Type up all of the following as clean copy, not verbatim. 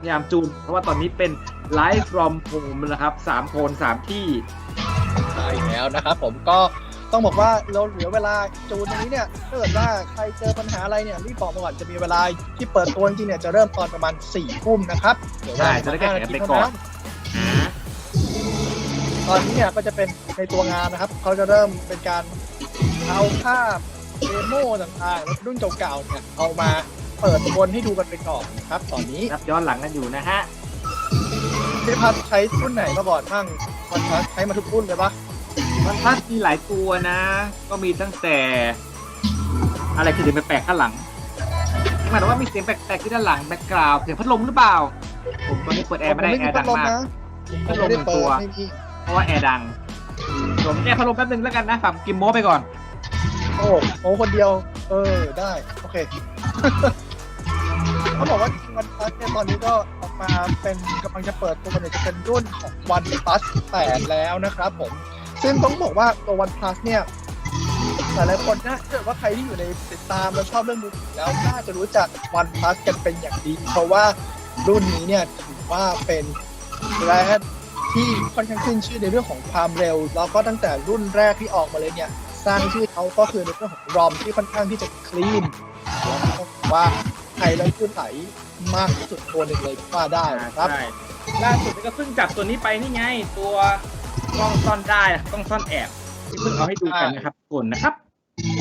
พยายามจูนเพราะว่าตอนนี้เป็นไลฟ์ from home นะครับ3 โทน 3 ที่ใช่แล้วนะครับผมก็ต้องบอกว่าเราเหลือเวลาจูนตรงนี้เนี่ยถ้าเกิดว่าใครเจอปัญหาอะไรเนี่ยรีบบอกมาก่อนจะมีเวลาที่เปิดตัวจริงเนี่ยจะเริ่มตอนประมาณ4 ทุ่มนะครับใช่จะได้แก้ไขกันไปก่อนตอนนี้เนี่ยก็จะเป็นในตัวงานนะครับเขาจะเริ่มเป็นการเอาภาพเดโมต่างๆรุ่นเก่าๆเนี่ยเอามาเปิดบนให้ดูกันไปก่อนครับตอนนี้รับย้อนหลังกันอยู่นะฮะพี่พัดใช้รุ่นไหนมาก่อนบ้างวันพัดใช้มาทุกรุ่นเลยปะOnePlusมีหลายตัวนะก็มีตั้งแต่อะไรคือเสียงแปลกๆข้างหลังหมายถึงว่ามีเสียงแปลกๆที่ด้านหลังแบ็คกราวด์เสียงพัดลมหรือเปล่าผมตอนนี้เปิดแอร์ไม่ได้แอร์ดังมากพัดลม1 ตัวเพราะว่าแอร์ดังผมแอร์พัดลมแป๊บนึงแล้วกันนะฝากกิมโม้ไปก่อนโอ้คนเดียวได้โอเคเขาบอกว่า OnePlus เนี่ยตอนนี้ก็ออกมาเป็นกำลังจะเปิดตัวเนี่ยจะเป็นรุ่นของ OnePlus 8 แล้วนะครับผมซึ่งต้องบอกว่าตัว OnePlus เนี่ยหลายคนนะถ้าเกิดว่าใครที่อยู่ในติดตามและชอบเรื่องมือถือแล้วน่าจะรู้จัก OnePlus กันเป็นอย่างดีเพราะว่ารุ่นนี้เนี่ยถือว่าเป็นแบรนด์ที่ค่อนข้างขึ้นชื่อในเรื่องของความเร็วแล้วก็ตั้งแต่รุ่นแรกที่ออกมาเลยเนี่ยสร้างชื่อเขาก็คือในเรื่องของ ROM ที่ค่อนข้างที่จะคลีนแล้วก็บอกว่าใครแล้วขึ้นไหลมากที่สุดตัวหนึ่งเลยว่าได้นะครับล่าสุดก็เพิ่งจับตัวนี้ไปนี่ไงตัวกล้องซ่อนได้กล้องซ่อนแอบที่เพิ่งเอาให้ดูกันนะครับคนนะครับ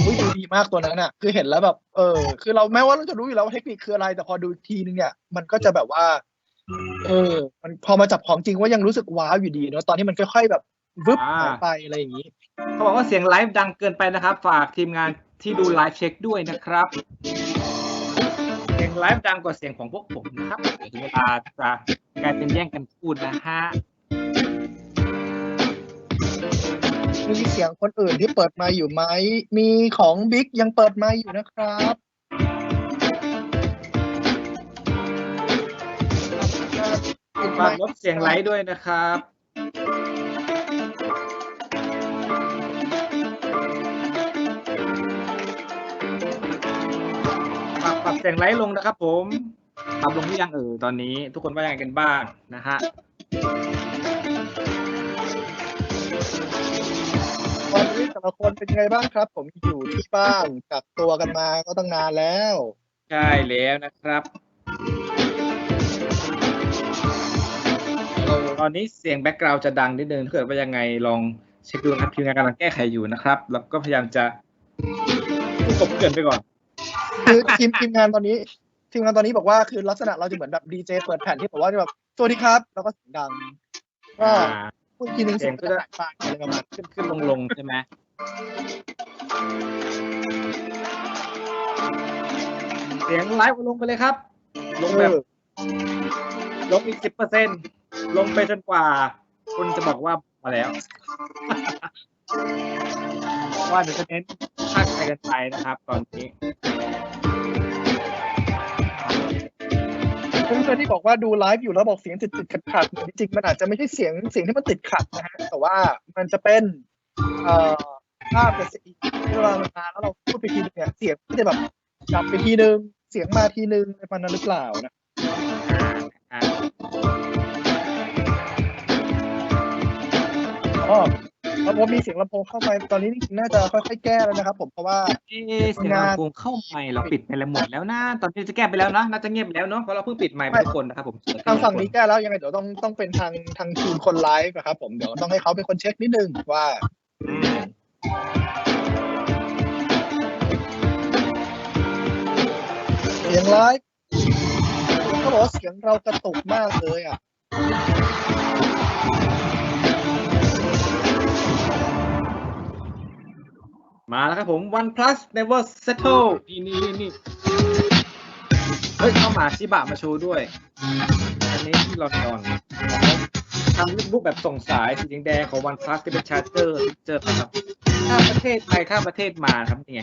ดูดีมากตัวนั้นน่ะคือเห็นแล้วแบบคือเราแม้ว่าเราจะรู้อยู่แล้วว่าเทคนิคคืออะไรแต่พอดูทีนึงเนี่ยมันก็จะแบบว่ามันพอมาจับของจริงว่ายังรู้สึกว้าวอยู่ดีเนาะตอนที่มันค่อยๆแบบวึบหายไปอะไรอย่างนี้เขาบอกว่าเสียงไลฟ์ดังเกินไปนะครับฝากทีมงานที่ดูไลฟ์เช็คด้วยนะครับเสียงไลฟ์ดังกว่าเสียงของพวกผมนะครับเดี๋ยวถึงเวลาจะกลายเป็นแย่งกันพูดนะฮะมีเสียงคนอื่นที่เปิดไมค์อยู่ไหมมีของบิ๊กยังเปิดไมค์อยู่นะครับฝากลดเสียงไลฟ์ด้วยนะครับปรับเสียงไลฟ์ลงนะครับผมปรับลงหรือยังตอนนี้ทุกคนว่ายังไงกันบ้างนะฮะตอนนี้แต่ละคนเป็นไงบ้างครับผมอยู่ที่บ้านกักตัวกันมาก็ตั้งนานแล้วใช่แล้วนะครับตอนนี้เสียงแบ็คกราวด์จะดังนิดนึงถ้าเกิดว่ายังไงลองเช็คดูนะครับทีมงานกำลังแก้ไขอยู่นะครับแล้วก็พยายามจะกบเกินไปก่อนคือทีมงานตอนนี้บอกว่าคือลักษณะเราจะเหมือนแบบดีเจเปิดแผ่นที่บอกว่าแบบสวัสดีครับแล้วก็เสียงดังก็พูดทีนึงเสียงก็จะแตกต่างอะไรประมาณขึ้นลงใช่ไหมเสียงไลฟ์ลงไปเลยครับลงแบบลงอีก 10% ลงไปจนกว่าคุณจะบอกว่ามาแล้วว่าเดี๋ยวจะเน้นภาคไทยกันไปนะครับตอนนี้เพื่อนๆที่บอกว่าดูไลฟ์อยู่แล้วบอกเสียงติดขัดจริงๆมันอาจจะไม่ใช่เสียงที่มันติดขัดนะฮะแต่ว่ามันจะเป็นภาพกับเสียงเวลามันมาแล้วเราพูดไปทีนึงเนี่ยเสียงก็จะแบบกลับไปทีนึงเสียงมาทีนึงในมันนั้นหรือเปล่านะแล้วพอมีเสียงลำโพงเข้าไปตอนนี้น่าจะค่อยๆแก้แล้วนะครับผมเพราะว่าเสียงลำโพงเข้าไมค์เราปิดไปแล้วหมดแล้วนะตอนนี้จะแก้ไปแล้วนะน่าจะเงียบแล้วเนาะเพราะเราเพิ่งปิดไมค์ไปทุกคนนะครับผมทางฝั่งนี้แก้แล้วยังไงเดี๋ยวต้องเป็นทางทีมคนไลฟ์นะครับผมเดี๋ยวต้องให้เขาเป็นคนเช็คนิดนึงว่าเสียงไลฟ์เขาบอกว่าเสียงเรากระตุกมากเลยอ่ะมาแล้วครับผม OnePlus Never Settle นี่เฮ้ยเข้ามาชิบะมาโชว์ด้วยอันนี้ที่ลอนดอนทำรูปแบบส่งสายสีแดงของ OnePlus ที่เป็นชาร์เจอร์ครับข้ามประเทศไปข้ามประเทศมาครับนี่ไง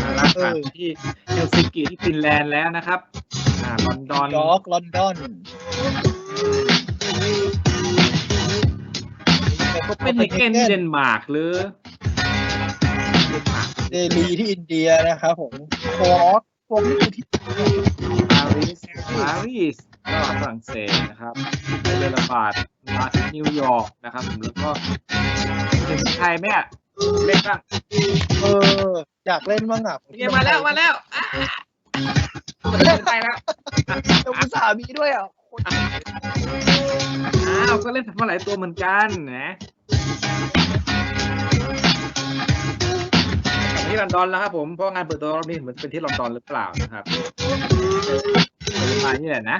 มารับผ่านที่เฮลซิงกิที่ฟินแลนด์แล้วนะครับลอนดอนก็เป็นเฮเกนที่เดนมาร์กหรือเดลีที่อินเดียนะครับผมพวกนี้คือที่ปารีส ก็ฝรั่งเศสนะครับได้เดินระบาดมาที่นิวยอร์กนะครับผมแล้วก็ถึงไทยไหมอ่ะเล่นบ้าง อยากเล่นบ้างอ่ะ เกมมาแล้วไปแล้ว เราอุตส่าห์มีด้วยอ่ะก็เล่นมาหลายตัวเหมือนกันนะที่ลอนดอนแล้วครับผมเพราะงานเปิดตัวรอบนี้เหมือนเป็นที่ลอนดอนหรือเปล่านะครับมานี่แหละนะ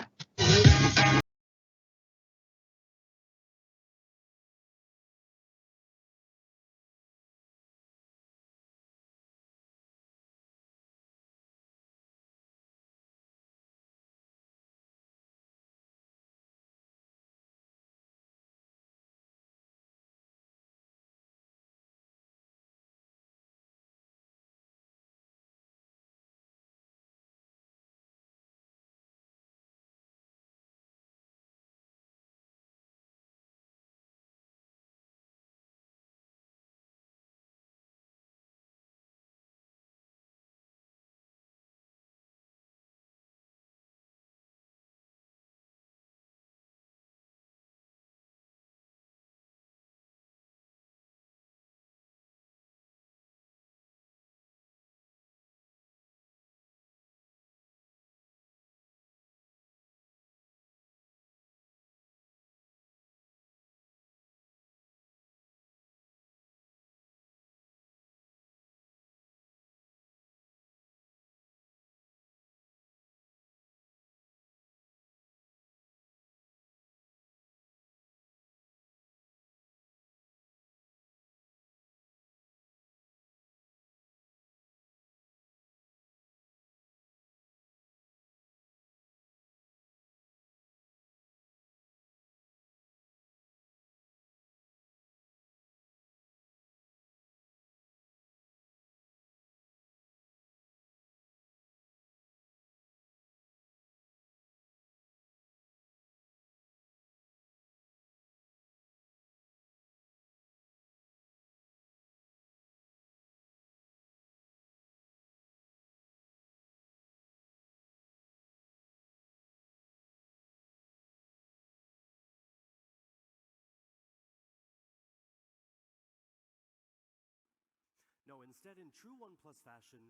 No, instead, in true OnePlus fashion,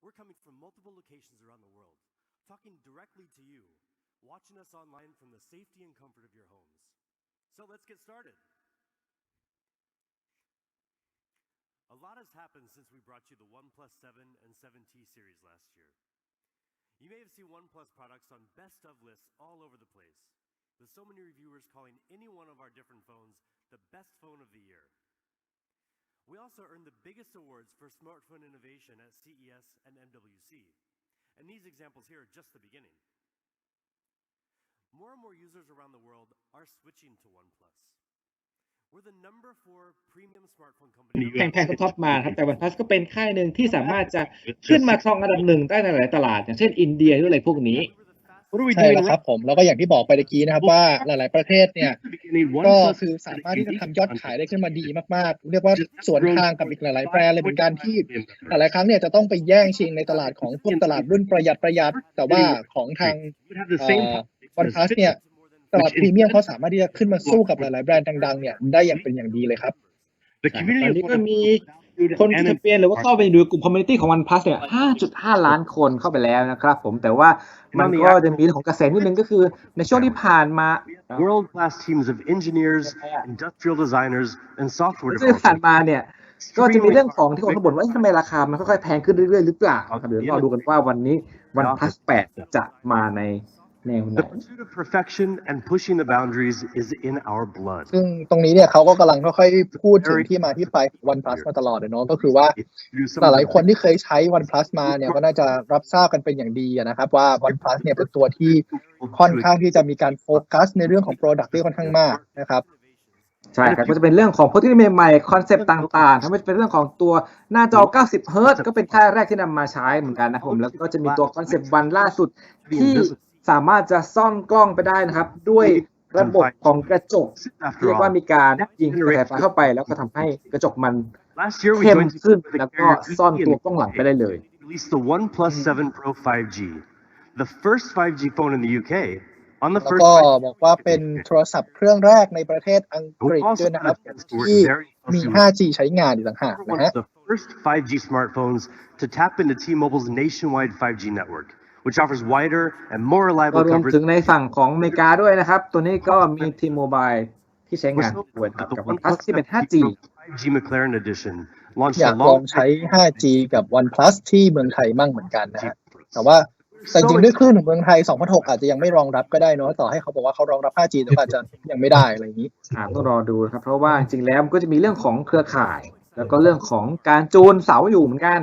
we're coming from multiple locations around the world, talking directly to you, watching us online from the safety and comfort of your homes. So let's get started. A lot has happened since we brought you the OnePlus 7 and 7T series last year. You may have seen OnePlus products on best of lists all over the place, with so many reviewers calling any one of our different phones the best phone of the year. We also earned the biggest awards for smartphone innovation at CES and MWC, and these examples here are just the beginning. More and more users around the world are switching to OnePlus. We're the number 4 premium smartphone company. แพงๆท็อปๆมาครับแต่ OnePlus ก็เป็นค่ายหนึ่งที่สามารถจะขึ้นมาครองอันดับหนึ่งได้ในหลายตลาดอย่างเช่นอินเดียหรืออะไรพวกนี้ใช่แล้วครับผมแล้วก็อย่างที่บอกไปเมื่อกี้นะครับว่าหลายๆประเทศเนี่ยก็คือสามารถที่จะทำยอดขายได้ขึ้นมาดีมากๆเรียกว่าสวนทางกับอีกหลายๆแบรนด์เลยเหมือนกันที่หลายๆครั้งเนี่ยจะต้องไปแย่งชิงในตลาดของพวกตลาดรุ่นประหยัดแต่ว่าของทางOnePlus เนี่ยตลาดพรีเมียมเขาสามารถที่จะขึ้นมาสู้กับหลายๆแบรนด์ดังๆเนี่ยได้อย่างเป็นอย่างดีเลยครับตอนนี้ก็มีคนแคมเปญหรือว่าเข้าไปดูกลุ่มคอมมูนิตี้ของ OnePlus เนี่ย 5.5 ล้านคนเข้าไปแล้วนะครับผมแต่ว่ามันก็จะมีเรื่องของกระแสนิดนึงก็คือในช่วงที่ผ่านมา world class teams of engineers, industrial designers and software ที่ผ่านมาเนี่ยก็จะมีเรื่องของที่คนเขาบ่นว่าทำไมราคามันค่อยๆแพงขึ้นเรื่อยๆหรือเปล่าครับเดี๋ยวเราดูกันว่าวันนี้ OnePlus 8 จะมาในแนวไหน The pursuit of perfection and pushing the boundaries is in our blood. ซึ่งตรงนี้เนี่ยเขาก็กำลังค่อยๆพูดถึงที่มาที่ไปของ OnePlus มาตลอดเนาะก็คือว่าหลายๆคนที่เคยใช้ OnePlus มาเนี่ยก็น่าจะรับทราบกันเป็นอย่างดีนะครับว่า OnePlus เนี่ยเป็นตัวที่ค่อนข้างที่จะมีการโฟกัสในเรื่องของ Product ที่ค่อนข้างมากนะครับใช่ครับก็จะเป็นเรื่องของโปรดักต์ใหม่ๆคอนเซปต์ต่างๆทั้งไม่เป็นเรื่องของตัวหน้าจอ90 เฮิร์ตซ์ก็เป็นค่ายแรกที่นำมาใช้เหมือนกันนะครับผมแล้วก็จะมีตัวคอนเซปต์วันล่าสุดที่สามารถจะซ่อนกล้องไปได้นะครับด้วยระบบของกระจกเรียกว่ามีการยิงกระแสไฟเข้าไปแล้วก็ทำให้กระจกมันเข้มขึ้นแล้วก็ซ่อนตัวกล้องหลังไปได้เลย Released the OnePlus 7 Pro 5G, the first 5G phone in the UK On the แล้ว first ก็ 5G บอกว่าเป็นโทรศัพท์เครื่องแรกในประเทศอังกฤษด้วยนะครับที่มี 5G ใช้งานอยู่ต่างหาก one นะ of ฮะ the first 5G smartphones to tap into T-Mobile's nationwide 5G network, which offers wider and more ก็ reliable รวม coverage. ถึงในฝั่งของอเมริกาด้วยนะครับ ตัวนี้ก็มี T-Mobile ที่ใช้ We're งาน so ด้วย proud ครับ that the กับ OnePlus OnePlus ที่เป็น 7T 5G5G McLaren Edition launched อยากลองใช้ 5G กับ OnePlus ที่เมืองไทยมั่งเหมือนกันนะฮะแต่ว่าจริงๆด้วยคลื่นของเมืองไทย 2006 อาจจะยังไม่รองรับก็ได้เนอะต่อให้เขาบอกว่าเขารองรับ 5G แต่ก็อาจจะยังไม่ได้อะไรอย่างนี้ ต้องรอดูนะครับ เพราะว่าจริงๆแล้วมันก็จะมีเรื่องของเครือข่าย แล้วก็เรื่องของการจูนเสาอยู่เหมือนกัน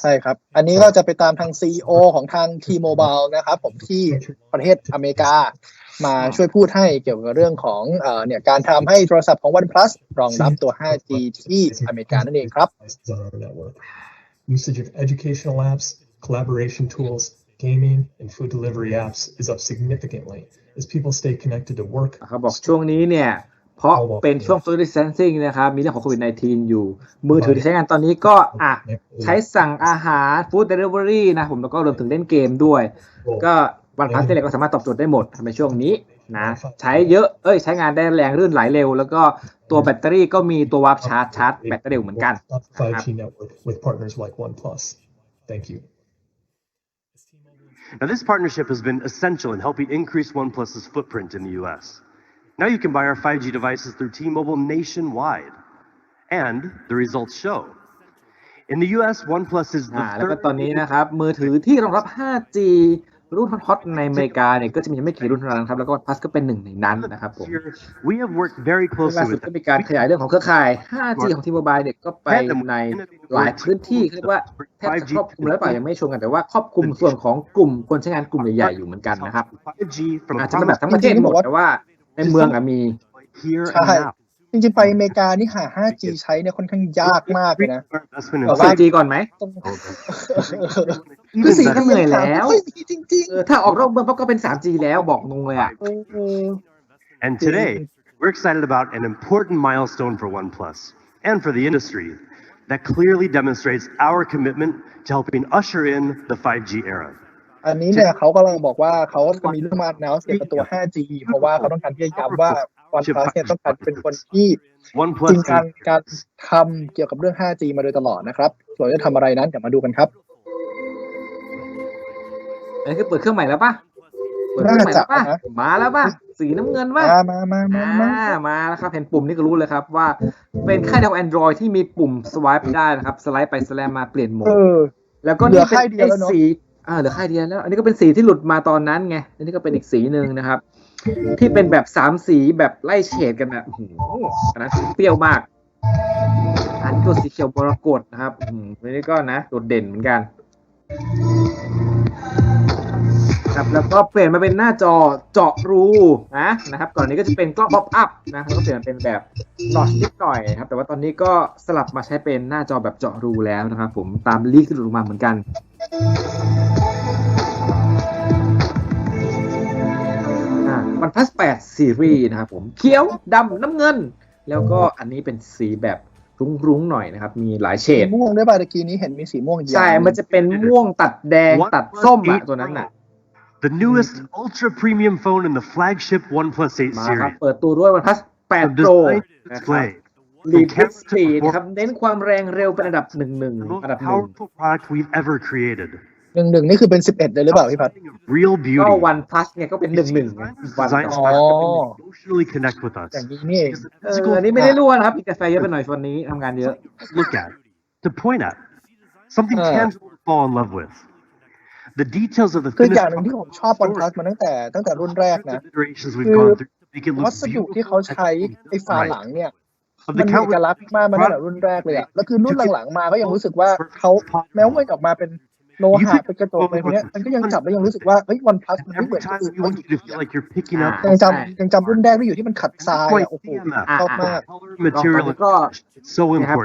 ใช่ครับ อันนี้ก็จะไปตามทาง CEO ของทาง T-Mobile นะครับผมที่ประเทศอเมริกามาช่วยพูดให้เกี่ยวกับเรื่องของเนี่ยการทำให้โทรศัพท์ของ OnePlus รองรับตัว 5G ที่อเมริกานั่นเองครับ Usage of educational apps, collaboration tools, gaming, and food delivery apps is up significantly as people stay connected to work. เขาบอกช่วงนี้เนี่ยเพราะเป็นช่วง social distancing นะครับมีเรื่องของโควิด -19 อยู่มือถือที่ใช้งานตอนนี้ก็ใช้สั่งอาหาร food delivery นะผมแล้วก็รวมถึงเล่นเกมด้วยก็ OnePlus เนี่ยก็สามารถตอบโจทย์ได้หมดในช่วงนี้นะใช้เยอะใช้งานได้แรงลื่นไหลเร็วแล้วก็ตัวแบตเตอรี่ก็มีตัววาร์ปชาร์จแบตเตอรี่เร็วเหมือนกัน 5G network with partners like OnePlus. Thank you. Now, this partnership has been essential in helping increase OnePlus's footprint in the U.S. Now you can buy our 5G devices through T-Mobile nationwide, and the results show. In the U.S., OnePlus is the แล้วก็ third. ตอนนี้นะครับมือถือที่รองรับ 5G รุ่นฮอตๆในอเมริกาเนี่ยก็จะมีไม่กี่รุ่นเท่านั้นครับแล้วก็ OnePlus ก็เป็นหนึ่งในนั้นนะครับผม We have worked very ล่า closely สุด with ก็มีการขยายเรื่องของเครือข่าย 5G ของ T-Mobile เนี่ยก็ไปในหลายพื้นที่เรียกว่าแทบจะครอบคลุมแล้วเปล่ายังไม่ชงกันแต่ว่าครอบคลุมส่วนของกลุ่มคนใช้งานกลุ่มใหญ่ๆอยู่เหมือนกันนะครับ 5G from อาจจะไม่แบบทั้งประเทศหมดแต่ว่าในเมืองมี here ใช่ and now. จริงๆไปอเมริกานี่หา 5G ใช้เนี่ยค่อนข้างยากมากเลยนะ Investment in เอา 4G ก่อนไหม คือ 4G ก็เหนื่อยแล้ว ไม่มีจริง ถ้าออกนอกเมืองก็เป็น 3G แล้วบอกงงเลยอ่ะ And today, we're excited about an important milestone for OnePlus and for the industry that clearly demonstrates our commitment to helping usher in the 5G era. อันนี้เนี่ยเขากำลังบอกว่าเขาจะมีเรื่องมา announce เกี่ยวกับตัว 5G เพราะว่าเขาต้องการที่จะย้ำว่า OnePlus เนี่ยต้องการเป็นคนที่จริงจังการทำเกี่ยวกับเรื่อง 5G มาโดยตลอดนะครับส่วนจะทำอะไรนั้นเดี๋ยวมาดูกันครับ อันนี้คือเปิดเครื่องใหม่แล้วป่ะเปิดเครื่องใหม่แล้วป่ะมาแล้วป่ะสีน้ำเงินป่ะมาแล้วครับเห็นปุ่มนี่ก็รู้เลยครับว่าเป็นค่ายเดียว Android ที่มีปุ่ม swipe ได้นะครับสไลด์ไปสไลด์มาเปลี่ยนโหมดแล้วก็นี่เป็นสีเหลือค่ายเดียวแล้วอันนี้ก็เป็นสีที่หลุดมาตอนนั้นไงอันนี้ก็เป็นอีกสีนึงนะครับที่เป็นแบบ3สีแบบไล่เฉดกันนะอันนั้นเปรี้ยวมากอันนี้ตัวสีเขียวมรกตนะครับอันนี้ก็นะโดดเด่นเหมือนกันครับแล้วก็เปลี่ยนมาเป็นหน้าจอเจาะรูนะครับก่อนนี้ก็จะเป็นกล้อง pop up นะแล้วก็เปลี่ยนเป็นแบบหลอดนิดหน่อยครับแต่ว่าตอนนี้ก็สลับมาใช้เป็นหน้าจอแบบเจาะรูแล้วนะครับผมตามลีกที่หลุดมาเหมือนกันOnePlus 8 Series นะครับผมเขียวดำน้ำเงินแล้วก็อันนี้เป็นสีแบบรุ้งๆหน่อยนะครับมีหลายเฉดม่วงด้วยป่ะตะกี้นี้เห็นมีสีม่วงใช่มันจะเป็นม่วงตัดแดงตัดส้มตัวนั้นน่ะ The newest ultra premium phone in the flagship OnePlus 8 มาครับ series. เปิดตัวด้วย OnePlus 8 Pro นะครับ Lead Speed ครับเน้นความแรงเร็วเป็นอันดับ1 Most powerful product we've ever created. 1 นี่คือเป็น11เลยหรือเปล่าพี่พัด Real ก็ beauty. OnePlus เนี่ยก็เป็น1 Designed to emotionally connect with us. อย่างนี้นี่เอง อันนี้ไม่ได้รั่วนะครับกินกาแฟเยอะไปหน่อยวันนี้ทำงานเยอะ Look at, to point at, something tangible to fall in love with. The details of the คืออย่างหนึ่งที่ผมชอบ OnePlus มาตั้งแต่รุ่นแรกนะคือวัสดุที่เขาใช้ไอ้ฝาหลังเนี่ยมันมีเอกลักษณ์มากมาตั้งแต่รุ่นแรกเลยอ่ะแล้วคือรุ่นหลังๆมาก็ยังรู้สึกว่าเขาแม้ว่ามันออกมาเป็นโลหะเป็นกระจกอะไรพวกนี้มันก็ยังจับแล้วยังรู้สึกว่าเฮ้ย OnePlus มันไม่เหมือนคนอื่นเขายังจำรุ่นแรกได้อยู่ที่มันขัดทรายโอ้โหชอบมาก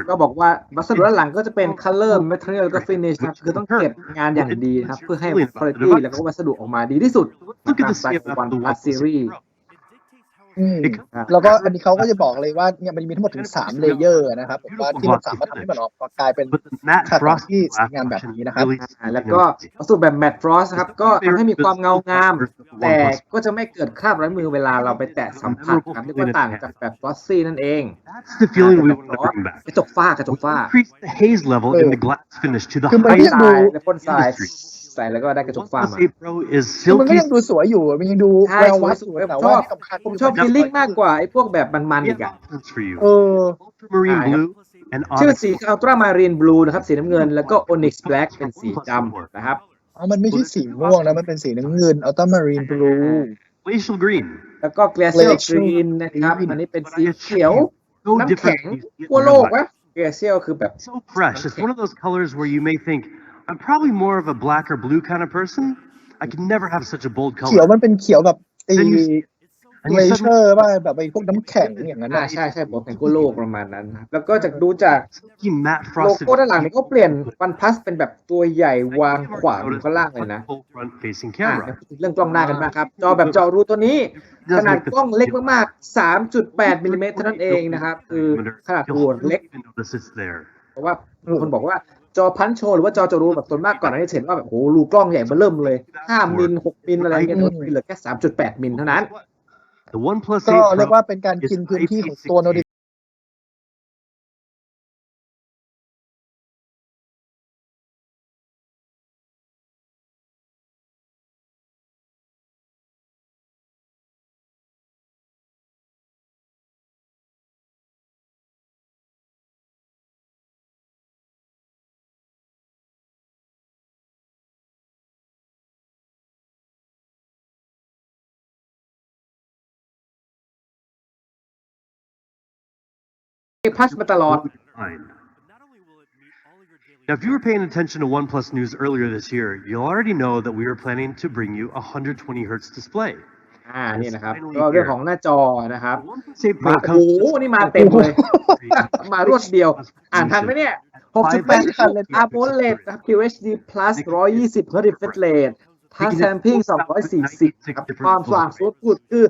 ก็บอกว่าวัสดุด้านหลังก็จะเป็น color material แล้วก็ finish นะครับคือต้องเก็บงานอย่างดีนะครับเพื่อให้ quality แล้วก็วัสดุออกมาดีที่สุดนะครับสไตล์ของ OnePlus Series It comes แล้วก็อันนี้เขาก็จะบอกเลยว่าเนี่ยมันมีทั้งหมดถึง3เลเยอร์นะครับผมว่าที่มันสามารถทำให้มันออกกลายเป็น but the matte ฉากหลัง frost ที่สวย glass งามแบบ option นี้นะครับ really แล้วก็วัสดุแบบแมตต์ฟรอสครับก็ทำให้มีความเงางาม แต่ก็จะไม่เกิดคราบร้ายมือเวลาเราไปแตะสัมผัสครับเรียกว่าต่างจากแบบฟลอสซี่นั่นเอง That's the feeling we want to bring back. กระจกฝ้ากระจกฝ้า Increase the haze level in the glass finish to the คือมันก็ highest ยังดู แล้วพ่นทรายใส่แล้วก็ได้กระจกฝ้า OnePlus มา 8 Pro is คือมันก็ silky ยังดูสวยอยู่มันยังดู ใช่ แวววับ ส อยู่ วยๆ แต่ ช ว่า อบ ที่สำคัญ ผมชอบฟีลลิ่งมากกว่าไอ้พวกแบบมันๆอีกอ่ะ options for you. เออ Ultramarine blue and ชื่อ onyx สีอัลตร้ามารีนบลูนะครับสีน้ำเงินแล้วก็โอนิกซ์แบล็กเป็นสีดำนะครับ อ๋อมันไม่ใช่สีม่วงนะมันเป็นสีน้ำเงินอัลต้ามารีนบลู glacial green. แล้วก็เกลียเซียล Glacial กรีนนะครับ อันนี้เป็นสีเขียว So น้ำ different แข็ง than you see it in ทั่ว real โลก life. วะเกลียเซียลคือแบบ So fresh. It's one of those colors where you may think, I'm probably more of a black or blue kind of person. I could never have such a bold เขียว color. มันเป็นเขียวแบบไอ้ Then you see it, เก and ร you เชอ suddenly ร์ว่าแบบไอ้พวกน้ำแข็งอย่างนั้นนะ ใช่ผมเป็นทั่วโลกประมาณนั้นนะครับแล้วก็จากดูจาก silky matte โล frosted โก้ด้านหลังนี่เขาเปลี่ยน OnePlus เป็นแบบตัวใหญ่วางขวางอยู่ข้างล่างเลยนะ full front facing อ่ะ camera. เรื่องกล้องหน้ากันบ้างครับ จอแบบจอรูตัวนี้ ขนาดกล้องเล็กมากๆ 3.8 มิลลิเมตรเท่านั้นเองนะครับ คือขนาดตัวเล็ก You'll notice it's there. เพราะว่าคนบอกว่าจอพันโชหรือว่าจอจอรูแบบส่วนมากก่อนหน้านี้เห็นว่าแบบโหรูกล้องใหญ่เบ้อเริ่มเลย 5 มิล 6 มิลอะไรเงี้ยแต่ว่าเหลือแค่ 3.8 มิลเท่านั้น The OnePlus ก็ 8 เรียก Pro ว่าเป็นการกินพื้นที่ของตัวโนติ พัชมาตลอด Now, if you were paying attention to OnePlus news earlier this year, you'll already know that we were planning to bring you a 120 hertz display. นี่นะครับก็เรื่องของหน้าจอนะครับ The OnePlus 8 Pro โอ้ comes โหนี่มาเต็มเลย มารวดเดียว อ่านทันไหมเนี่ย 6.8 AMOLED นะครับ QHD Plus 120 Hz refresh rate Touch Sampling 240ครับความสว่างสูงสุดคือ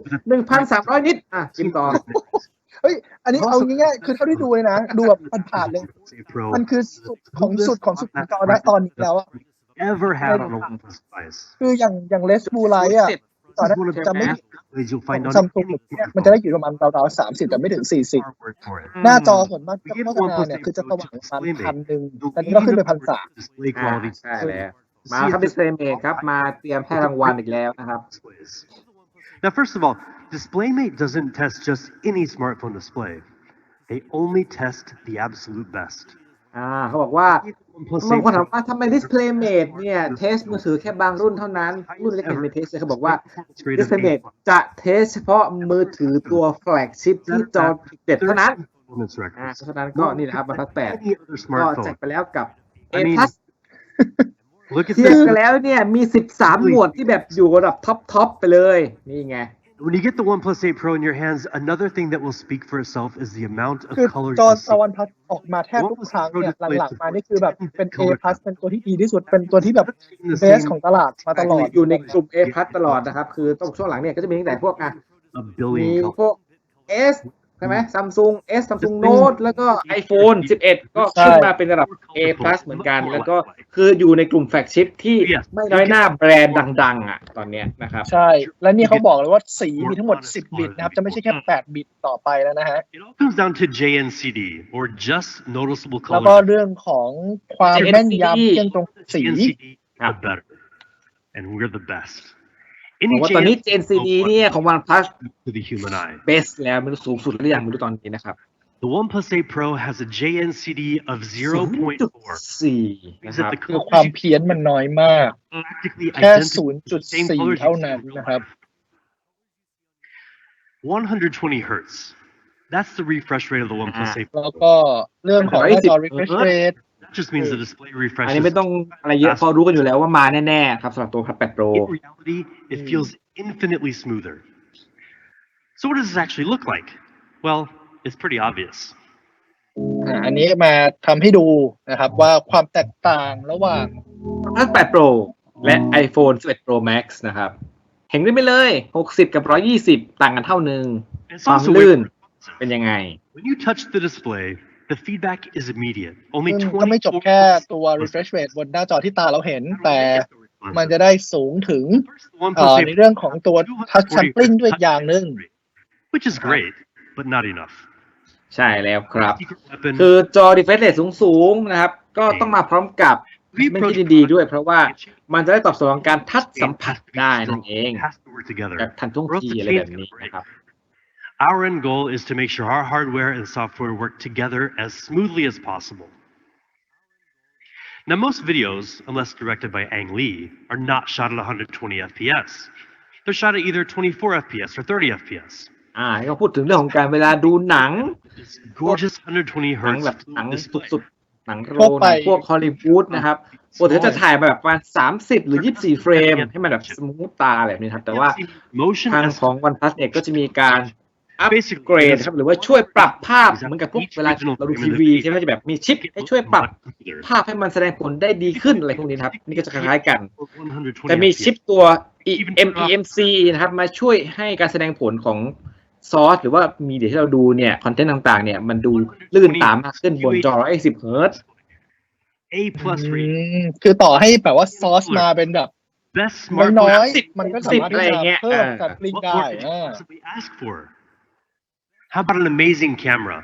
1,300 นิตพิมพ์ต่อ เฮ้ยอันนี้เอาง่ายๆคือเท่าที่ดูเลยนะดูแบบผ่านๆเลย มันคือสุดของสุดของจอนะตอนนี้แล้วอะ ever had on a OnePlus device. คืออย่างเลสบูไลท์อะตอนนั้น One of the จะไม่ best displays you'll find on ซัมซุง any เนี่ยมันจะได้อยู่ประมาณราวๆ30แต่ไม่ถึง40 Our word for it. หน้าจอส่วนมากที่โฆษณาเนี่ยคือจะสว่างประมาณ1,000แต่นี่ก็ขึ้นไป1,300 Display quality ใช่แล้วมาครับดิสเพลย์เมทครับมาเตรียมให้รางวัลอีกแล้วนะครับ displays. Now, first of all, DisplayMate doesn't test just any smartphone display. They only test the absolute best. เขาบอกว่าบางคนถามว่าทำไม DisplayMate เนี่ยเทสมือถือแค่บางรุ่นเท่านั้น รุ่นเล็กๆไม่เทสเลยเขาบอกว่า DisplayMate จะเทสเฉพาะมือถือตัวแฟลกชิพที่จอเด็ดเท่านั้นเพราะฉะนั้นก็นี่นะครับOnePlus 8 Any other ก็แจก smartphone. ไปแล้วกับ A I mean, Plus look at เทียบ this. กันแล้วเนี่ยมี 13 หมวดที่แบบอยู่ระดับท็อปไปเลยนี่ไง When you get the OnePlus 8 Pro in your hands, another thing that will speak for itself is the amount of คือ color จอ you see. วันพัสออกมาแทบทุกครั้งเนี่ยหลังๆมานี่คือแบบเป็น A plus เป็นตัวที่ดีที่สุดเป็นตัวที่แบบเบสของตลาดมาตลอด อยู่ในกลุ่ม A Plus ตลอดนะครับ คือต้องช่วงหลังเนี่ยก็จะมีตั้งแต่พวกA มี billion พ colors. วก S ใช่ไหม Samsung Note แล้วก็ iPhone 11 ก็ขึ้นมาเป็นระดับ A Plus เหมือนกัน แล้วก็คืออยู่ในกลุ่มแฟลกชิพที่ไม่น้อยหน้าแบรนด์ดังๆตอนเนี้ยนะครับ ใช่ และนี่เขาบอกเลยว่าสีมีทั้งหมด10 บิตนะครับจะไม่ใช่แค่8 บิตต่อไปแล้วนะฮะ It all comes down to JNCD, or just noticeable แล้วก็ colors. เรื่องของความแม่นยำเรื่องตรงสี JNCD, the better. And we're the best. บ Any อกว่าตอนนี้ JNCD JNCD เนี่ยของ OnePlus to the human eye. best แล้วไม่รู้สูงสุดหรือยังไม่รู้ตอนนี้นะครับ The OnePlus 8 Pro has a JNCD of 0.4. 0.4 นะครับ คือความเพี้ยนมันน้อยมาก Practically แค่ identical to the same 0.4 colors เท่า you see นั้น in real นะครับ life. 120 hertz. That's the refresh rate of the OnePlus 8 Pro. แล้วก็เรื่องของหน้าจอ refresh rate That just means the display อัน refreshes. นี้ไม่ต้องอะไรเยอะพอรู้กันอยู่แล้วว่ามาแน่ๆครับสำหรับตัว 8 Pro In reality, it feels infinitely smoother. So what does this actually look like? Well, it's pretty obvious. อันนี้มาทำให้ดูนะครับว่าความแตกต่างระหว่าง OnePlus 8 Pro และ iPhone 11 Pro Max นะครับ เห็นได้ไปเลย60กับ120ต่างกันเท่านึง It's ความ also ลื่น way more เป็นยังไง When you touch the display, the feedback is immediate. ซึ่ Only งก็ไม่จบ 24 แค่ตัว refresh rate บนหน้าจอที่ตาเราเห็น แต่มันจะได้สูงถึง OnePlus ในเรื่องของตัว touch sampling ด้วยอย่างหนึ่ง which is great, but not enough. ใช่แล้วครับ Secret weapon คือจอ refresh rate สูงๆนะครับ ก็ต้องมาพร้อมกับไม่ที่ดีๆด้วย เพราะว่ามันจะได้ตอบสนองการทัชสัมผัสได้นั่นเอง has to work together. แบบทันท่วงทีอะไรแบบนี้นะครับ Our end goal is to make sure our hardware and software work together as smoothly as possible. Now, most videos, unless directed by Ang Lee, are not shot at 120 FPS. They're shot at either 24 FPS or 30 FPS. ก็พูดถึงเรื่องของการเวลาดูหนัง This gorgeous 120 หนัง hertz แบบหนัง display. สุดๆหนังโร ทั่ว ห ไป นังพวกฮอลลีวูดนะครับปกติจะถ่ายแบบประมาณ30 หรือ 24 เฟรม ให้มันแบบสมูทตาแบบนี้ครับ แต่ว่า Motion ทาง as ของ OnePlus เนี่ยก็จะมีการอัปเกรดครับหรือว่าช่วยปรับภาพเหมือนกับพวกเวลาเราดูทีวีใช่ไหมจะแบบมีชิปให้ช่วยปรับภาพให้มันแสดงผลได้ดีขึ้นอะไรพวกนี้ครับนี่ก็จะคล้ายๆกัน แต่มีชิปตัว MEMC นะครับมาช่วยให้การแสดงผลของซอสหรือว่ามีเดียที่เราดูเนี่ยคอนเทนต์ต่างๆเนี่ยมันดูลื่นตามากขึ้นบนจอ 120 เฮิร์ตซ์ A plus rating. คือต่อให้แบบว่าซอสมาเป็นแบบ Best น้อย smartphone. ๆมันก็สามารถที่จะเพิ่มสัดลิง What ได้ more could you possibly ask for? How about an amazing camera?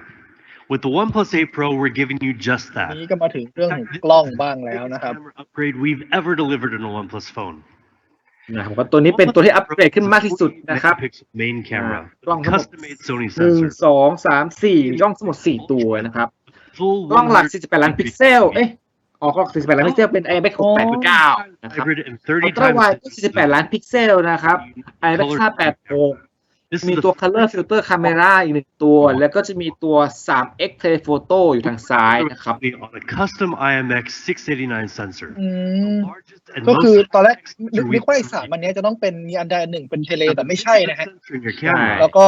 With the OnePlus 8 Pro, we're giving you just that. นี้ก็มาถึงเรื่องของกล้องบ้างแล้วนะครับ Camera upgrade we've ever delivered in a OnePlus phone. นะครับก็ตัวนี้เป็นตัวที่อัปเกรดขึ้นมากที่สุดนะครับ Main camera. กล้องทั้งหมด Custom-made Sony 1 sensor. 2 3 4มีกล้องทั้งหมด4ตัวนะครับ Full กล้องหลัก48ล้านพิกเซลกล้อง48ล้านพิกเซลเป็น IMX 689นะครับ hybrid and อัล 30 ตร้าไวด์ times 48ล้านพิกเซลนะครับ IMX 586มีตัว Color Filter Camera อีก1ตัวแล้วก็จะมีตัว 3x Telephoto อยู่ทางซ้ายนะครับ on a custom IMX 689 sensor. ก็คือตอนแรกนึกว่าไอ้3อันนี้จะต้องเป็นมีอันใดอันหนึ่งเป็นเทเลแต่ไม่ใช่นะฮะ แล้วก็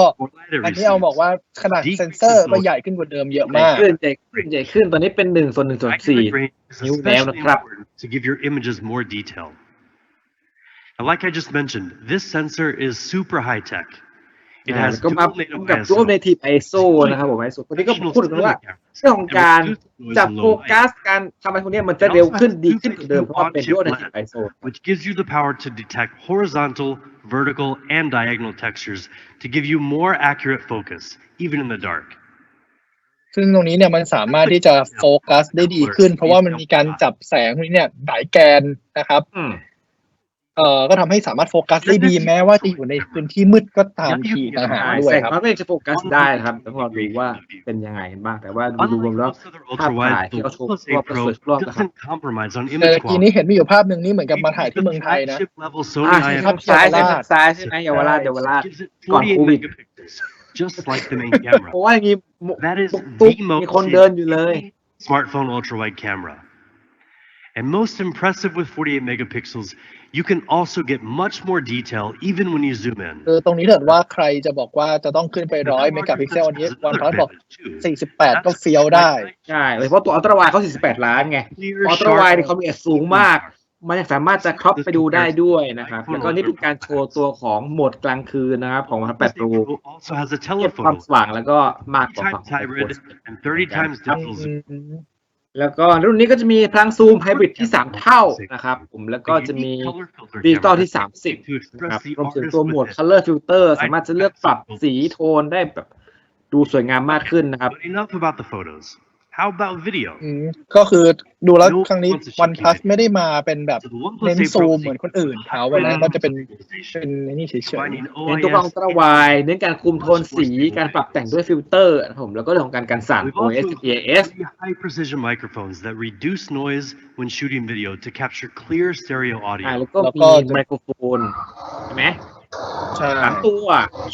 อันนี้เอาบอกว่าขนาดเซนเซอร์ก็ใหญ่ขึ้นกว่าเดิมเยอะมาก ใหญ่ขึ้นตอนนี้เป็น1/1/4 นิ้วแล้วนะครับ To give your images more detail. And like I just mentioned, this sensor is super high tech. It has ก็มากับ Dual Native ISO นะครับผม ISO ตัวนี้ก็พูดถึงว่าเรื่องของการจับโฟกัสการทำอะไรพวกนี้มันจะเร็วขึ้นดีขึ้นกว่าเดิมเพราะว่าเป็น Dual Native ISO which gives you the power to detect horizontal, vertical, and diagonal textures to give you more accurate focus, even in the dark. ซึ่งตรงนี้เนี่ยมันสามารถที่จะโฟกัสได้ดีขึ้นเพราะว่ามันมีการจับแสงพวกนี้เนี่ยหลายแกนนะครับก็ทำให้สามารถโฟกัสได้ดีแม้ว่าจะอยู่ในพื้นที่มืดก็ตามทีต่างหากด้วยครับ แสงมันก็จะโฟกัสได้นะครับต้องรอดูว่าเป็นยังไงกันบ้างแต่ว่าดูรวมแล้วภาพถ่ายที่เขาโชว์รอบประเสริฐรอบนะครับ แต่เมื่อกี้นี้เห็นมีอยู่ภาพหนึ่งนี่เหมือนกับมาถ่ายที่เมืองไทยนะ ทางซ้ายใช่ไหมเยาวราชก่อนโควิด Just like the main camera. เพราะว่าอย่างนี้ That is ตุ๊ก the มีคนเดินอยู่เลย smartphone ultra-wide camera. And most impressive with 48 megapixels, you can also get much more detail even when you zoom in. คือตรงนี้เถิดว่าใครจะบอกว่าจะต้องขึ้นไป100 เมกะพิกเซลอันนี้OnePlusบอก48ก็เฟี้ยวได้ใช่เลยเพราะตัวอัลตร้าไวด์เขา48ล้านไงอัลตร้าไวด์เขามีสูงมากมันยังสามารถจะครอปไปดูได้ด้วยนะครับแล้วก็นี่เป็นการโชว์ตัวของโหมดกลางคืนนะครับของOnePlus 8 Pro เก็บความสว่างแล้วก็มากกว่าฝั่ง and 30 times digital zoom. แล้วก็รุ่นนี้ก็จะมีพลังซูมไฮบริดที่3เท่านะครับผมแล้วก็จะมีดิจิตอลที่30นะครับรวมถึงตัวโหมด Color Filter สามารถจะเลือกปรับสีโทนได้แบบดูสวยงามมากขึ้นนะครับ But enough about the photos. How about video? ก็คือดูแล้วครั้งนี้ OnePlus ไม่ได้มาเป็นแบบเน้นซูมเหมือนคนอื่นเขาวันนั้นก็จะเป็นนี่เฉยๆเน้นตัวกล้องอัลตร้าไวด์เน้นการคุมโทนสีการปรับแต่งด้วยฟิลเตอร์นะครับผมแล้วก็เรื่องของการสั่น OS TAS high precision microphones that reduce noise when shooting video to capture clear stereo audio. แล้วก็มีไมโครโฟนใช่ไหม ใช่ 3 ตัว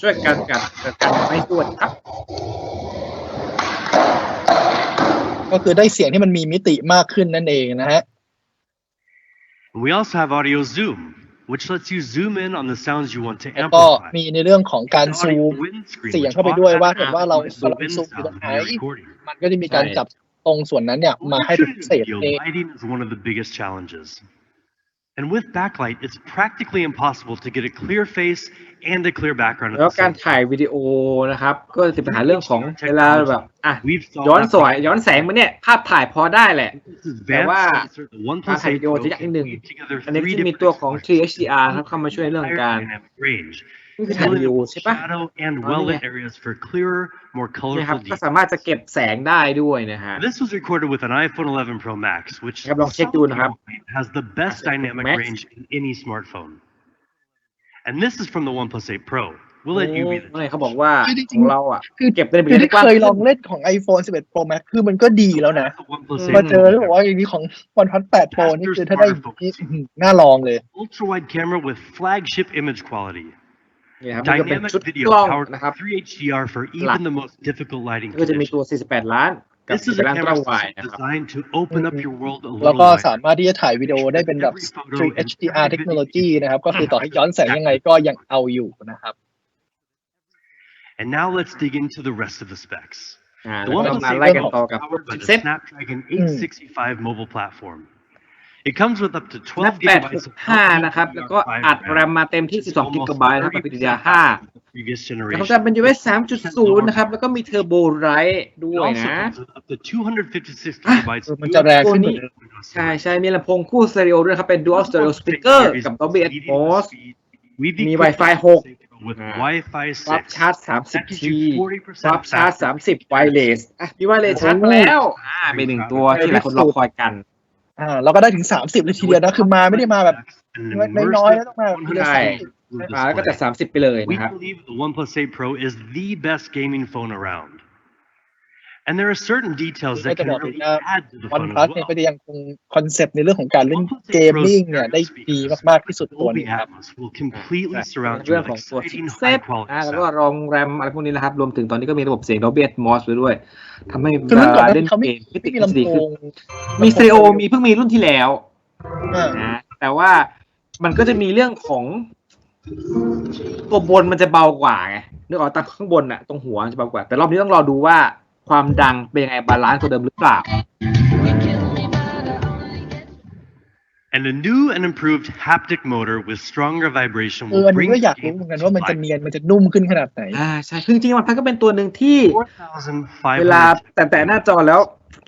ช่วยกันกับการไม่ส่วนครับ ก็คือได้เสียงที่มันมีมิติมากขึ้นนั่นเองนะฮะ We also have audio zoom, which lets you zoom in on the sounds you want to แล้วก็ amplify. มีในเรื่องของการซูม windscreen, เสียง which เข้าไปด้วยว่าเห็นว่าเรา automatically กำลัง zooms ซู in มอยู่ตรง sound ไหน when you're recording. มันก็จะมีการจับตรงส่วนนั้นเนี่ยมาให้เป็นพิเศษ Video เอง lighting is one of the biggest challenges. And with backlight, it's practically impossible to get a clear face and a clear background แล้ว at the การ same ถ่าย time. วิดีโอนะครับก็จะเป็นปัญหาเรื่องของ HDR เวลาแบบ We've solved ย้อน that สวย problem. ย้อนแสงมันเนี่ยภาพถ่ายพอได้แหละ This แต่ว่า advanced sensor, the การ OnePlus ถ่าย 8 วิดีโอ Pro จะยากนิด can นึง weave together อันนี้ three จะมี different ตัวของ exposures 3HDR ครับเข้ามาช่วยเรื่อง higher การ dynamic range, นี่คือถ่ายวิดีโอ filling ใช่ in ปะ shadow and อ๋อนี่ไง well-lit areas for clearer, more เนี่ยครับ colorful ก็ details. สามารถจะเก็บแสงได้ด้วยนะฮะ This was recorded with an iPhone 11 Pro Max, which ครับลองเช็คดูนะครับ has the best dynamic Max range in any smartphone. And this is from the OnePlus 8 Pro. We'll let you be the ไม่ judge. เขาบอกว่า คือจริ ของ งเราคือ เก็บได้ คือที่ กว้าง เคยล ขึ้ อน งเล่นของ iPhone 11 Pro Max คือมันก็ดีแล้วนะ The OnePlus มา 8 เจอแล้วบอกว่าอย่างนี้ของ OnePlus 8 Pro นี่คือถ้าได้อย่างนี้น่าลองเลย ultra-wide camera with flagship image quality. นี่ครับนี่ก็เป็น Dynamic ชุด video กล้อง powered นะครับ with 3 HDR for even the most difficult lighting ก็จะมี conditions. ตัว 48 ล้านกับ This is a 48ล้านกล้ camera องวาย system นะครับ designed to open up your world a แล้ว little ก็ wider. สามารถที่จะถ่ายวิดีโอได้เป็นแบบ 3HDR Technology นะครับ ก็คือต่อให้ย้อนแสงยังไงก็ยังเอาอยู่นะครับ And now let's dig into the rest of the specs. แล้ว The ก็ OnePlus มา 8 ไล่กัน Pro ต่อ is กับ powered by the ชิปเซ็ต Snapdragon 865 mobile platform. It comes with up to 12 Snapdragon gigabytes of 65 นะครับ แล้วก็อัด RAM มาเต็มที่ 12 กิกะไบต์นะครับเป็น DDR5 previous แล้วก็ generation. จะเป็น USB 3.0 นะครับ แล้วก็มี Turbo Write ด้ It วย also นะ comes with up to 256 gigabytes of มันจะแรงขึ้น USB กว่าเดิม ใช่มีลำโพงคู่สเตอริโอด้วยครับ เป็น Dual Stereo Speaker กับ Dolby Atmos มี Wi-Fi 6 with Wi-Fi รับ 6. ชาร์จ That gives 30T you รับ 40% ชาร์จ faster. 30 Wireless มี Wireless ชาร์จมาแล้วเป็นหนึ่งตัวที่หลายคนรอคอยกัน เราก็ได้ถึง 30 เลยทีเดียวนะ คือมาไม่ได้มาแบบ น้อยๆแล้วต้องมาแบบทีละ ใช่ 30 มาแล้วก็จัด 30 ไปเลย We นะครับ believe the OnePlus 8 Pro is the best gaming phone around. And there are certain details ก็ that จะ can บอกถึง really ว่า add to the phone as OnePlus เนี่ยก็ well. จะยังคงคอนเซปต์ในเรื่องของการเล่นเกมมิ่งเนี่ยได้ดีมากๆที่สุดตัวหนึ Dolby งครับ Atmos will completely surround you เรื่อง with ของตัว exciting เซต high-quality แล้วก็ sound. รองแรมอะไรพวกนี้นะครับ รวมถึงตอนนี้ก็มีระบบเสียง Dolby Atmos ไปด้วยทำให้ คือ เว เมื่อก่อน ลา นั้ เล่น นเขา เก ไม่ มที่ติด มี มัน ลำ จะดี โพ ขึ้น ง มีสเตอริโอมีเพิ่งมีรุ่นที่แล้ว อ่า นะแต่ว่ามันก็จะมีเรื่องของตัวบนมันจะเบากว่าไงนึกออกตั้งข้างบนน่ะตรงหัวมันจะเบากว่า แต่รอบนี้ต้องรอดูว่าความดังเป็นยังไงบาลานซ์ตัวเดิมหรือเปล่า And a new and improved haptic motor with stronger vibration อั will นนี้ bring ก็อยาก the รู้ game เหมือนกัน to ว่ามันจะ life. เนียนมันจะนุ่มขึ้นขนาดไหน ใช่คือจริงๆมันก็เป็นตัวหนึ่งที่เวลา 4,500 แต่หน้าจอแล้ว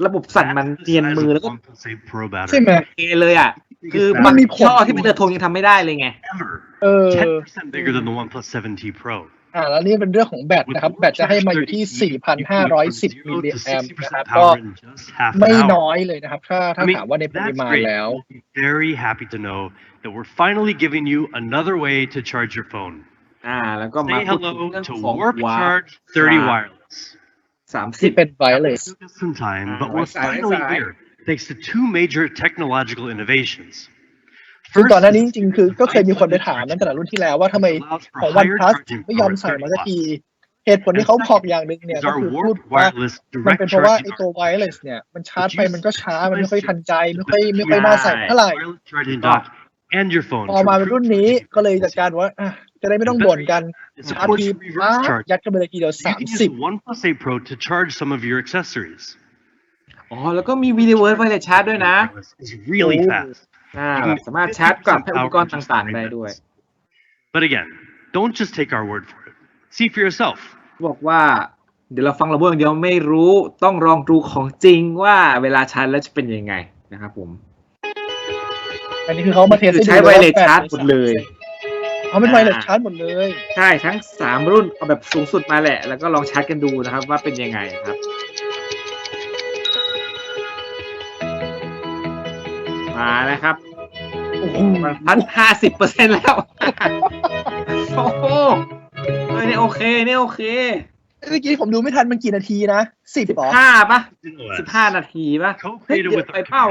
ระบบสั่นมันเนียนมือแล้วก็ OnePlus 8 Pro battery. ใช่ไหม เอเลยอ่ะ คือ มันมีผล ย่อที่เป็นเดอร์โทงยังทำไม่ได้เลยไง Ever. 10% bigger than the OnePlus 7T Pro. แล้วนี่เป็นเรื่องของแบตนะครับ แบตจะให้มาอยู่ที่ 4,510 มิลลิแอมป์นะครับ ก็ไม่น้อยเลยนะครับ ถ้าถามว่าในปริมาณแล้ว Very happy to know that we're finally giving you another way to charge your phone. แล้วก็มา Say พูดถึง hello เรื่อง to ของ Warp วาร์ Charge 30 wireless. ที่เป็น wireless It took us some time, but Ah, we're right side, finally right side. here thanks to two major technological innovations. ซึ่งก่อนหน้านี้จริงๆคือก็เคยมีคนไปถามตั้งแต่รุ่นที่แล้วว่าทำไมของ OnePlus ไม่ยอมใส่มาสักที เหตุผลที่เขาบอกอย่างหนึ่งเนี่ย Is ก็ our คือพูด Warp ว่า wireless มัน direct เป็นเพราะว่าไอ charging ตัว wireless เนี่ยมันชาร์จไปมันก็ช้ามันไม่ค่อยทันใจไม่ค่อยน่าใส่เท่าไหร่ wireless charging dock and your phone. พอมาเป็นรุ่นนี้ก็เลยจัดการว่าจะได้ไม่ต้องบ่นกัน It's ชา of ร์จที course reverse charge. ยัดกันไปเลยทีเดียว You can use the OnePlus 8 Pro to charge some of your accessories. แล้วก็มีวิดีโอไวเลสชาร์จด้วยนะ It's really fast. สามารถชาร์จกลับให้อุปกรณ์ต่างๆได้ด้วย But again, don't just take our word for it. See for yourself. บอกว่าเดี๋ยวเราฟังระเบิดเดียวไม่รู้ต้องลองดูของจริงว่าเวลาชาร์จแล้วจะเป็นยังไงนะครับผม อันนี้คือเขามาเทสให้ดู ใช้ไวเลสชาร์จหมดเลย เขาเป็นไวเลสชาร์จหมดเลย ใช่ทั้ง3รุ่นเอาแบบสูงสุดมาแหละแล้วก็ลองชาร์จกันดูนะครับว่าเป็นยังไงครับมาแล้วครับมัน50% แล้วโอ้โหนี่โอเคนี่โอเค เมื่อกี้ผมดูไม่ทันมันกี่นาทีนะ10 หรอ 15 ป่ะ 15 นาทีป่ะเฮ้ย Co-created เดี๋ยว with ไปเป้า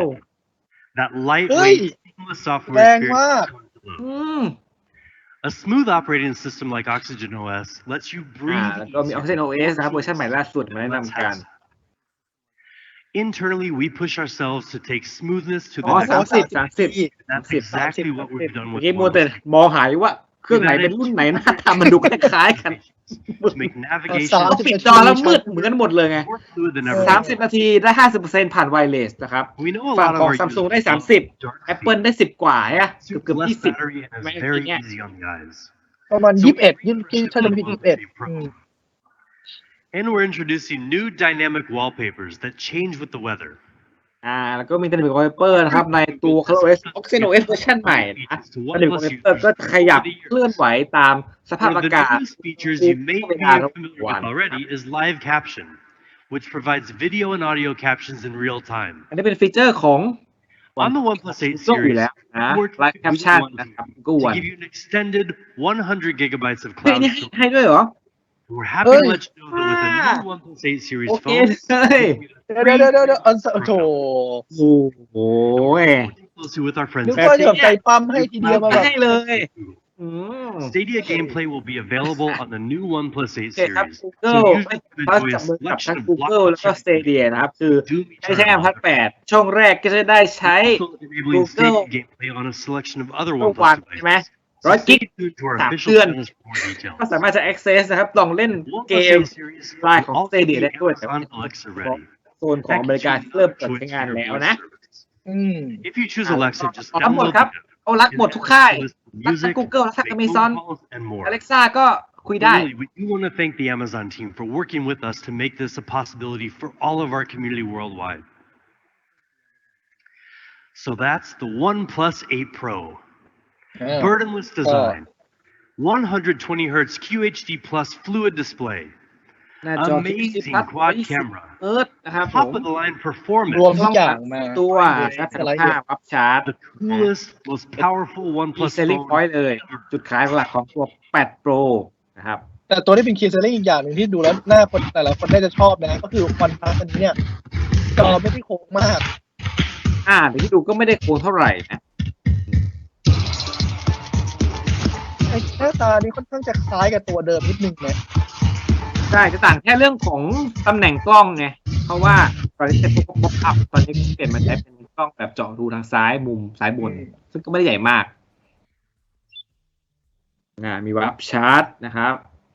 that เฮ้ย lightweight, seamless software แรงมาก experience. A smooth operating system like Oxygen OS lets you breathe. แล้วก็มี Oxygen OS นะครับเวอร์ชันใหม่ล่าสุดมาแนะนำกัน Internally, we push ourselves to take smoothness to the อ๋อ next level. 30 That's exactly what we've done เมื่อ with กี้มัวแต่ OnePlus. มองหายว่า เครื่องไหนเป็นรุ่นไหนหน้าตามันดูคล้ายๆกัน to make navigation เราปิดจอแล้วมืดเหมือนกันหมดเลยไง more fluid than ever. 30 นาทีได้ 50% ผ่านไวเลสนะครับ We know a ฝั่ง lot of ของ our Samsung ได้ users 30 dark Apple speed, ได้ 10 กว่าฮะ super เกือบ less 20 battery, and ไม่ is very เนี่ย easy on the eyes. ประมาณ So 21ยิ่งถ้าจะไม่ผิด And we're introducing new dynamic wallpapers that change with the weather. แล้วก็มี Dynamic Wallpaper นะครับในตัว ColorOS OxygenOS เวอร์ชันใหม่นะ Dynamic Wallpaper ก็จะขยับเคลื่อนไหวตามสภาพ One of อา the กาศ newest features you may เว be ลา familiar with already is live caption, which provides video and audio captions in real time. อันนี้เป็นฟีเจอร์ของ On the OnePlus 8 Google อยู่ series, แล้วนะ we worked Live with Caption Google นะครับ One Google to One give you an extended 100 gigabytes of เฮ้ย cloud นี่ storage. ให้ด้วยเหรอ We're happy to let you know that with the new OnePlus 8 series โอเค phones, เลย เดี๋ยวอันโถ โอ้โห working closely with our friends นึกว่าจะใจปั๊มให้ทีเดียวมาแบบ ให้เลยอืม Stadia gameplay will be available on the new OnePlus 8 โอเคครับ series. Google So users can พลัส enjoy จั a บมือกับ selection ทั้ง of Google แล้วก็ blockbuster Stadia นะครับคือ Doom ไม่ใช่ Eternal, พัด8ช่องแรกก็จะได้ใช้ also enabling Google Stadia gameplay on a selection of other ทุก OnePlus วันใช่ไหม devices. ร้อย So กิ stay ก tuned to our 3 official เดือน channels for more details. ก็สามารถจะ access นะครับลองเล่น The เก OnePlus ม 8 series ไลน์ของ will also Stadia be ได้ด้วยแต่ว่า Amazon Alexa ready. โซนของอเมริกา That gives you เริ่ม another เปิดใช้ choice งาน for your แล้ว voice นะ service. If you choose Alexa, just ทั้งหมด download ครับ the app. เอารักหมดทุกค่าย List รัก music, ทั้ง Google รักทั้ง make Amazon phone calls, and more. Alexa ก็คุยได้ Really, we do want to thank the Amazon team for working with us to make this a possibility for all of our community worldwide. So that's the OnePlus 8 Pro. Burdenless design. 120 Hz QHD Plus fluid display. หน้าจอ Amazing quad camera. นะครับผม Top of the line performance. รวมทุกอย่างมา ตัวชาร์จไฟฟ้าวับชาร์จ The coolest, most powerful มี OnePlus selling phone. point เลย จุดขายหลักของตัว8 Pro นะครับ แต่ตัวที่เป็นคีย์เซลลิ่งอีกอย่างหนึ่งที่ดูแล้วหน้าคนแต่ละคนน่าจะชอบนะก็คือวันพัสอันนี้เนี่ยจอไม่ได้โค้งมาก แต่ที่ดูก็ไม่ได้โค้งเท่าไหร่นะ ไอ้หน้าตานี่ค่อนข้างจะคล้ายกับตัวเดิมนิดนึงนะ ใช่จะต่างแค่เรื่องของตำแหน่งกล้องไง เพราะว่าตอนนี้เป็นพวกป๊อปอัพตอนนี้เปลี่ยนมาใช้เป็นกล้องแบบเจาะรูทางซ้ายมุมซ้ายบน ซึ่งก็ไม่ได้ใหญ่มากมีวับชาร์จนะครับ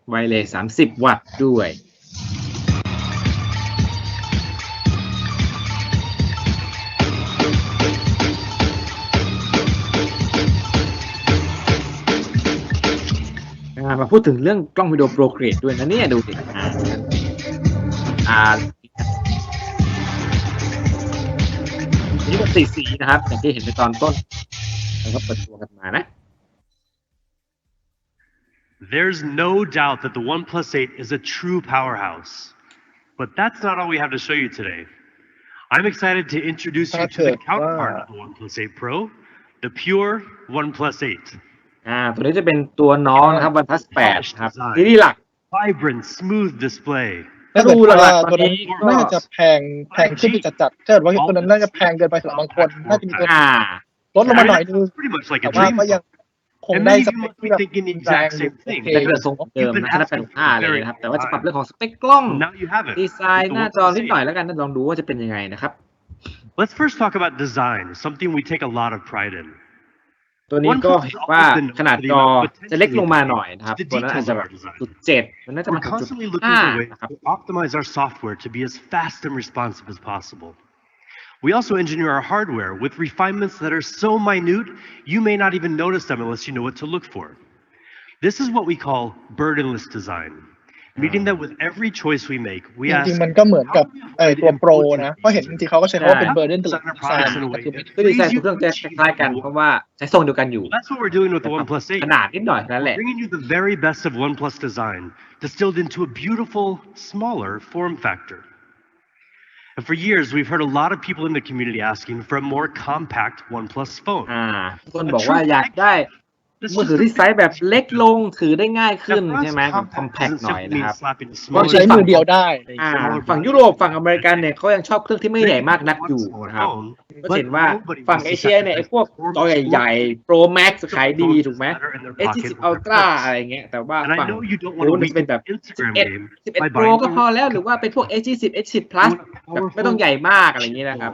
ไวเลส30 วัตต์ด้วยมาพูดถึงเรื่องกล้องวิดีโอโปรเกรดด้วยนะเนี่ยดูสินี่เป็นสีนะครับอย่างที่เห็นในตอนต้นแล้วก็เปิดตัวกันมานะ There's no doubt that the OnePlus 8 is a true powerhouse. But that's not all we have to show you today. I'm excited to introduce you to the counterpart of the OnePlus 8 Pro, the pure OnePlus 8. ตัวนี้จะเป็นตัวน้องนะครับ OnePlus 8 ครับซีรีส์หลัก Vibrant, smooth display. ถ้าเกิดว่าตัวนั้นน่าจะแพงขึ้นไปจัดๆถ้าเกิดว่าตัวนั้นน่าจะแพงเกินไปสำหรับบางคนน่าจะมีตัวลดลงมาหน่อยนึง Pretty much like แต่ a ว่า dream. ก็ยังคง And ได้ many ส of you เปค must ที่ be แบบ thinking the แรง exact same thing. เป็นเรื่องทรงเดิมนะถ้าเป็น5เลยนะครับแต่ว่าจะปรับเรื่องของสเปคกล้อง Now you have it. ดีไซน์หน้าจอนิดหน่อยแล้วกันลองดูว่าจะเป็นยังไงนะครับ Let's first talk about design, something we take a lot of pride in. ตัวนี้ก็เห็นว่าขนาดจอจะเล็กลงมาหน่อยนะครับตัวนั้นอาจจะแบบ0.7มันน่าจะมา We're ถึง constantly looking for 0.5 ways นะครับ to optimize our software to be as fast and responsive as possible. We also engineer our hardware with refinements that are so minute, you may not even notice them unless you know what to look for. This is what we call burdenless design, meaning that with every choice we make, we จ ask ริงๆมันก็เหมือนกับตัวโปรนะเพราะเห็นจริงๆเขาก็ใช้คำว่าเป็นเบอร์เดนตลอดดีไซน์แต่คือ คือดีไซน์ทุกเครื่องจะคล้ายกันเพราะว่าใช้ทรงเดียวกันอยู่ That's what we're doing with the OnePlus 8. ขนาดนิดหน่อยนั่นแหละ Bringing you the very best of OnePlus design, distilled into a beautiful, smaller form factor. And for years, we've heard a lot of people in the community asking for a more compact OnePlus phone. ทุกคนบอกว่าอยากได้มือถือที่ไซส์แบบเล็กลงถือได้ง่ายขึ้นใช่ไหมคอมแพคหน่อยนะครับ ก็ใช้มือเดียวได้ ฝั่งยุโรปฝั่งอเมริกันเนี่ยเขายังชอบเครื่องที่ไม่ใหญ่มากนักอยู่นะครับก็เห็นว่าฝั่งเอเชียเนี่ยไอ้พวกจอใหญ่ๆ Pro Max ขายดีถูกไหม S20 Ultra อะไรเงี้ยแต่ว่าฝั่งนู้นจะเป็นแบบ11 Pro ก็พอแล้วหรือว่าเป็นพวก S20 S10 Plus แบบไม่ต้องใหญ่มากอะไรอย่างนี้นะครับ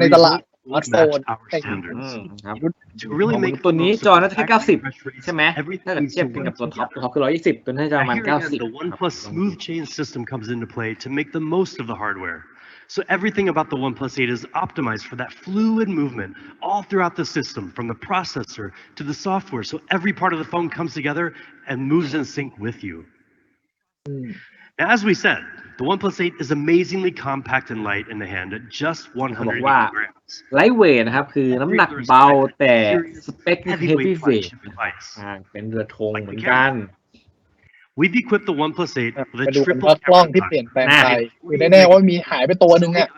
ในตลาด สมาร์ทโฟน match our แต่ standards. ครับ To really ของ make ตัว the นี้ most of จอ the น่าจะแค่ factory 90 refresh rates, ใช่ไหม everything ถ้าเกิด needs เทียบ to กัน work กับตัวท็อป together. ตัวท็อปคือ120ตัวนี้จะประมาณ Now here again, 90 the ครับ OnePlus Smooth Chain system comes into play to make the most of the hardware. So everything about the OnePlus 8 is optimized for that fluid movement all throughout the system, from the processor to the software. So every part of the phone comes together and moves in sync with you. Now, as we said, the OnePlus 8 is amazingly compact and light in the hand at just เขาบอก 180 ว่า grams. ไลท์เวทนะครับคือน้ำหนักเบาแต่สเปคคือ heavy Heavyweight weight flagship device. เป็นเรือธงเหมือนกัน We've equipped the OnePlus 8 with มา a ดูกัน triple ว่ากล้อง camera ที่เปลี่ยน design. แปลงไปคือแน่ๆว่ามีหายไปตัวหนึ่งอ่ะ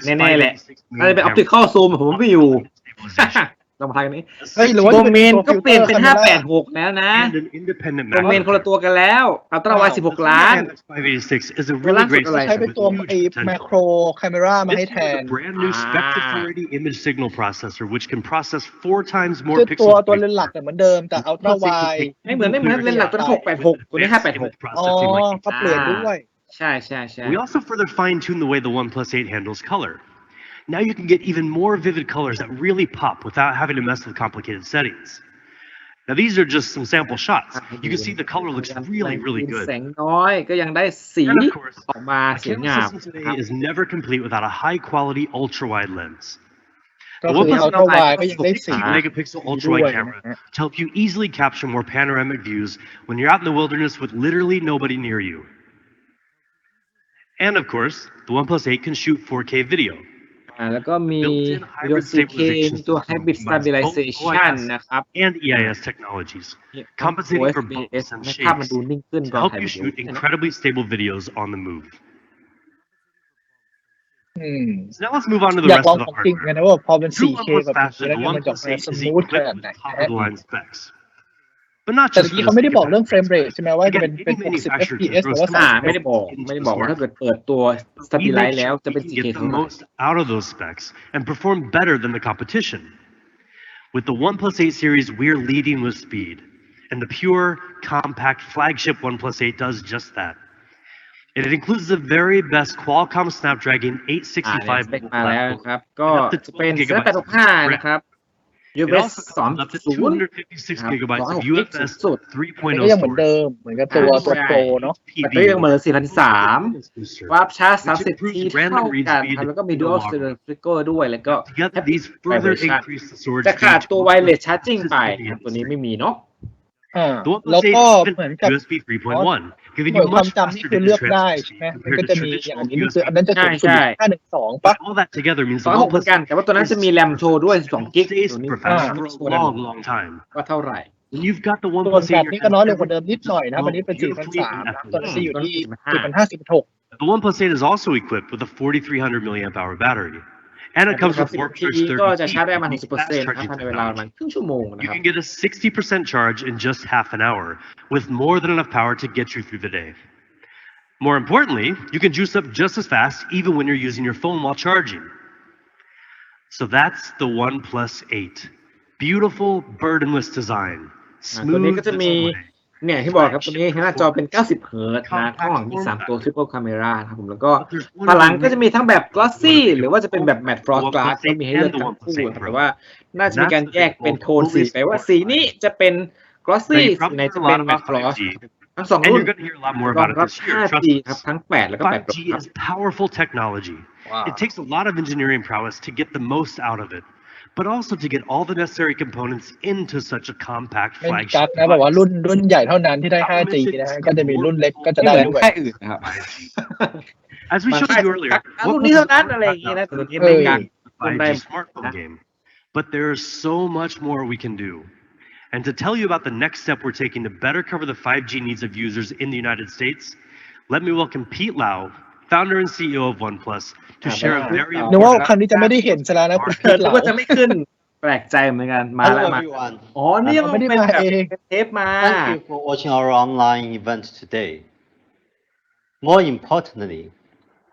แน่ๆแหละ main น่าจะเป็น camera optical zoom ผมไม่อยู่ stabilization. เรามาทายกันนี้ เฮ้ยหรือว่า ตัว จะ เมน ตัว ก็เปลี่ยนเป็น filter camera 586 แล้วนะ And an independent ตัวเมน Mac. คนละตัวกันแล้วอัลตร้าไวด์16 ล้าน 586 is a Well, really that's great what I ใช้ system เป็น with ตัว huge ไอ้ potential. แมโครคาเมรามาให้ This แท is น a brand new spectral clarity image signal processor, which can process 4 times more คือตัว pixels. เลนส์หลักเนี่ยเหมือนเดิมแต่อัลตร้าไวด์ ไม่เหมือนเลนส์หลักตัวนั้น686 ตัวนี้ 586 อ๋อก็เปลี่ยนด้วย ใช่ใช่ We also further fine-tuned the way the OnePlus 8 handles color. Now you can get even more vivid colors that really pop without having to mess with complicated settings. Now these are just some sample shots. You can see the color looks really แส good. งน้อยก็ยังได้สี And of course, ออกมา a สวย camera งาม system today is never complete without a high-quality ultra-wide lens. ก็คืออัลตร้าไวด์ก็ยังได้สี 16 megapixel ultra-wide camera to help you easily capture more panoramic views when you're out in the wilderness with literally nobody near you. And of course, the OnePlus 8 can shoot 4K video. แล้วก็มี Built-in วิดีโอ hybrid 4K stabilization ตัว system hybrid combines both stabilization OIS นะครับ and EIS technologies, compensating for OSBS bumps and ให้ภาพมัน shakes ดูนิ่งขึ้น to ตอน help ถ่าย you วิดีโอ shoot incredibly stable videos on the move. อืม So now let's move on to the อยาก rest ลอง of the ของจริง hardware. กันนะว่าพอเป็น Through4K OnePlus แบบนี้ fashion, แล้ว the เนี่ยมันจะ OnePlus ส 8 is มูทข equipped นาด with ไหน top-of-the-line specs. But not แต่ just เมื่อ for กี้ the เขาไม่ได้ sake บอก of เรื่อง that. เฟรมเรทใช่ไหมว่าจะเป็น Again, any 60 manufacturer fps can ห throw รือว่า some ไม่ได้บอก specs ไม่ได้ into บอก the ว่าถ้า smart. เกิดเปิดตัว We stabilize make แล้ว sure จะ we เป็น can4K get the เท่าไหร่ most out of those specs and perform better than the competition. With the OnePlus 8 series, we're leading with speed. And the pure, compact flagship OnePlus 8 does just that. And it includes the very best Qualcomm Snapdragon เนี่ยส 865 เปค mobile มาแล้ว platform นะครับ ก็ and up to จะเป็น 12 gigabytes of865 นะครับ It USB also comes up to 3.0 256 ครับ gigabytes of 256 UFS สุด ก็ยังเหมือน 3.0 เดิ storage. มเหมือนกับตัว ใช่ โปรเนาะ แบตเตอรี่ยังเหมือน 4,300 booster, วาร์ปชาร์จ which 30 improves ที random เท่า read กัน speed ครับแล้วก็มี in the dual long stereo run. speaker ด้วยแล้วก็ Together, these further increase the storage จะ speed ขาด to ตัว one of the wireless charging fastest ไป in the ครับตัวนี้ industry. ไม่มีเนาะ The แล้ว OnePlus 8 ก็ even เหมือน has กับ USB 3.1, giving หน่ว you ยความ much จำนี่ faster คือเลื data อกได้ transfer ใช่ไหม speed มันก็ compared จะ to มีอย่าง traditional อันนี้คือ USB. อันนั้นจะสูงสุด ใช่ 512ปะ But all that together means the 256 เหมือ OnePlus นกัน แต่ว่าตัวนั้นจะมีแรมโชว์ด้วย12กิก stays ตัวนี้ professional ไม่ for โชว์ a แรม long time. ว่าเท่าไหร่ When you've got the ส่วน OnePlus แบ 8 ต in your นี่ก็ hand, น้อยลงกว่า everything เดิมนิดหน่อยนะวันนี้เป็น beautifully and 4,300 นะตัวนั้นจะอยู่ที่ effortlessly. 4,056 The OnePlus 8 is also equipped with a 4,300 milliamp hour battery. And it comes with Warp Charge 10 ก็จะชาร์จได้ 30 ประมาณ 60% fast ครับ charging ภายในเวลาประมาณ technology. ครึ่งชั่วโมงนะ You ครับ can get a 60% charge in just half an hour, with more than enough power to get you through the day. More importantly, you can juice up just as fast even when you're using your phone while charging. So that's the OnePlus 8. Beautiful, burdenless design. ตัวนี้ Smooth ก็จะมี display. เนี่ยที่บอกครับตัวนี้หน้าจอเป็น 90 เฮิร์ตซ์นะข้างหลังมี 3 ตัว triple camera นะครับผมแล้วก็ฝาหลังก็จะมีทั้งแบบ glossy หรือว่าจะเป็นแบบ matte frost glass ก็มีให้เลือกทั้งคู่นะครับแต่ว่าน่าจะมีการแยกเป็นโทนสีไปว่าสีนี้จะเป็น glossy สีไหนจะเป็น matte frost ทั้ง 2 And รุ่น you're going to hear a lot more รอง about it รับ this year. Trust5G me. ครับทั้ง 8 แล้วก็ 8 Pro5G ครับ is powerful technology. Wow. It takes a lot of engineering prowess to get the most out of it, but also to get all the necessary components into such a compact ไม่มีกั flagship กนะแบบว่า device. รุ่นใหญ่เท่านั้นที่ได้ 5G นะฮะก็จะมีรุ่นเล็กก็จะ ไม่ ได้ เหมือน ด้วย ค่ายอื่นนะครับ As we บาง showed ค่าย you earlier, รุ่นนี้เท่านั้นอะไรอย่างงี้นะแต่ตัวนี้ไม่กัน 5G smartphone game. But there's so much more we can do. And to tell you about the next step we're taking to better cover the 5G needs of users in the United States, let me welcome Pete Lau, founder and CEO of OnePlus, to share a very นึกว่า important ครั้งนี้จะไม่ได้เห็นซะแล้วนะคุณพีท หรื เรา อว่าจะไม่ขึ้นแปลกใจเหมือนกันมาแล้ว Hello มา everyone. อ๋อนี่มัน ไม่ได้ เป็น มา แบบ เอง เป็นเทปมา Thank you for watching our online event today. More importantly,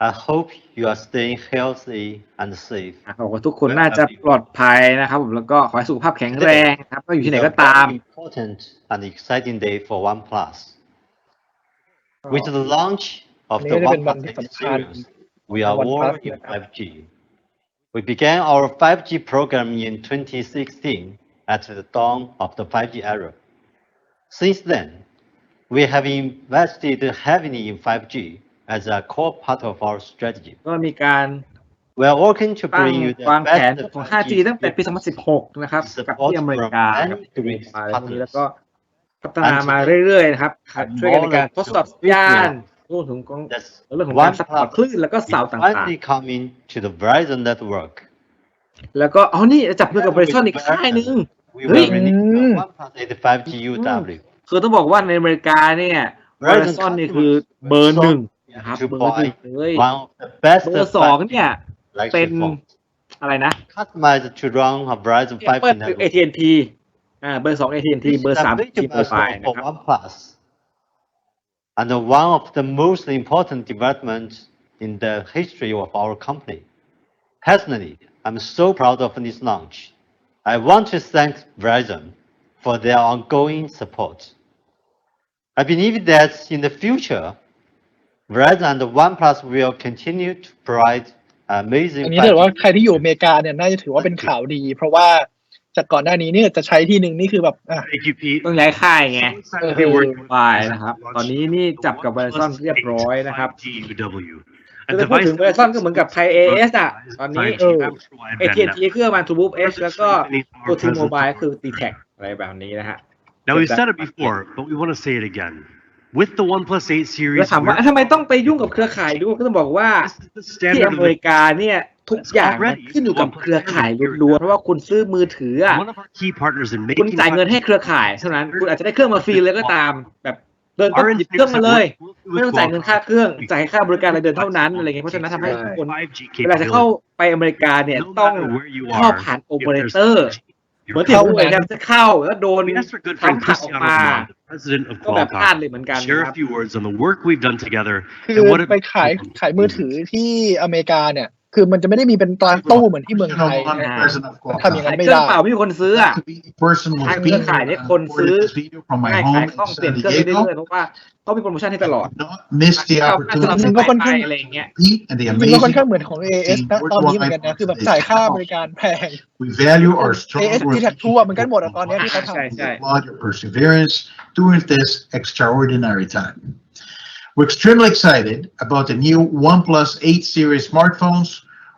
I hope you are staying healthy and safe. บอกว่าทุกคนน่าจะปลอดภัยนะครับผมแล้วก็ขอให้สุขภาพแข็งแรงครับก็อยู่ที่ไหนก็ It's a ตาม very important and exciting day for OnePlus. With the launch of the นี่ได้เป็นวัน OnePlus ที่ 8 สำคัญ series, we are OnePlus all in นะครับ 5G. We began our 5G program in 2016 at the dawn of the 5G era. Since then, we have invested heavily in 5G as a core part of our strategy. ก็มีการ We are working to ตั้ง bring you the วางแผน best ของ 5G5G ตั้งแต่ปี 2016 นะครับกับที่อเมริกาครับมาแล้วนี้แล้วก็พัฒนามาเรื่อยๆนะครับช่วยกันในการทดสอบสัญญาณรวมถึงเรื่องของการซัพพอร์ตคลื่นแล้วก็เสาต่าง finally coming to the Verizon network. ๆแล้วก็นี่จับมือกับ Verizon อีกค่ายนึง We will release the OnePlus 85G UW. คือต้องบอกว่าในอเมริกาเนี่ย Verizon นี่คือเบอร์หนึ่งนะครับเบอร์หนึ่งเลย One of the best เบอร์สองเนี่ยเป็นอะไรนะ customized to run a Verizon 5G เปิด network. AT&T เบอร์2 AT&T เบอร์3 T-Mobile นะครับ OnePlus. And one of the most important developments in the history of our company. Personally, I'm so proud of this launch. I want to thank Verizon for their ongoing support. I believe that in the future, Verizon and OnePlus will continue to provide อั amazing นนี้ถือว่าใครที่อยู่อเมริกาเนี่ยน่าจะถือว่าเป็นข่าวดี เพราะว่าจากก่อนหน้านี้เนี่ยจะใช้ที่หนึ่งนี่คือแบบ Thank you, Pete. ต้องย้ายค่ายไง So excited to be working with ไปนะครับ ตอนนี้นี่จับกับ Verizon เรียบร้อยนะครับ 5G-UW. คือถ้าพูดถึง Verizon ก็เหมือนกับไทย AS อ่ะตอนนี้ AT&T คือมา True Move H แล้วก็ตัว T-Mobile คือ D-Tech อะไรแบบนี้นะฮะ Now, we've said it before, but we want to say it again. With the OnePlus 8 แล้ว series, ถามว่าทำไมต้องไปยุ่งกับเครือข่ายด้วยก็ต้องบอกว่า this is the ที่ standard อ of เมริกาเนี่ยทุกอย่างมันขึ้นอยู่กับเครือข่ายล้วนๆเพราะว่าคุณซื้อมือถือ one of our key partners in คุณ making จ่ายเงินให้เครือข่ายเท่านั้นคุณอาจจะได้เครื่องมาฟรีเลยก็ตามแบบเดินก็หยิบเครื่องมาเลยไม่ต้องจ่ายเงินค่าเครื่องจ่ายค่าบริการอะไรเดินเท่านั้นอะไรเงี้ยเพราะฉะนั้นทำให้คนเวลาจะเข้าไปอเมริกาเนี่ยต้องเข้าผ่านโอเปอเรเตอร์เหมือนที่ผมเลยจะเข้าแล้วโดน We asked our good friend ทำขัดออก Cristiano มา Ronaldo, the president of ก็แบบพลาด Qualcomm, เลยเหมือนกัน share นะค a รับ few words on the work we've done together คือ and what it ไปขายมือถือที่อเมริกาเนี่ยคือมันจะไม่ได้มีเป็นตราตู้เหมือนที่เมืองไทยนะทำอย่างนั้นไม่ เครื่ ได้ เปล่าไม่มีคนซื้ออ่ะ ทางเครือข่ายเนี่ยคนซื้อง่ายขายคล่องเปลี่ยนเครื่องได้เรื่อยๆเพราะว่าเขามีโปรโมชั่นให้ตลอด Miss the สนับสนุน opportunity ไปอะไรอย่างเงี้ย and the จริงๆก็ค่อน amazing ข้างเหมือนของ AS นะตอนนี้เหมือนกันนะคือแบบจ่ายค่าบริการแพง We value our strong AS D-Tech ทั่วเหมือนกันหมดอะตอนนี้ที่เขาทำ ใช่ใช่ applaud your perseverance during this extraordinary time. We're extremely excited about the new OnePlus 8 series smartphones,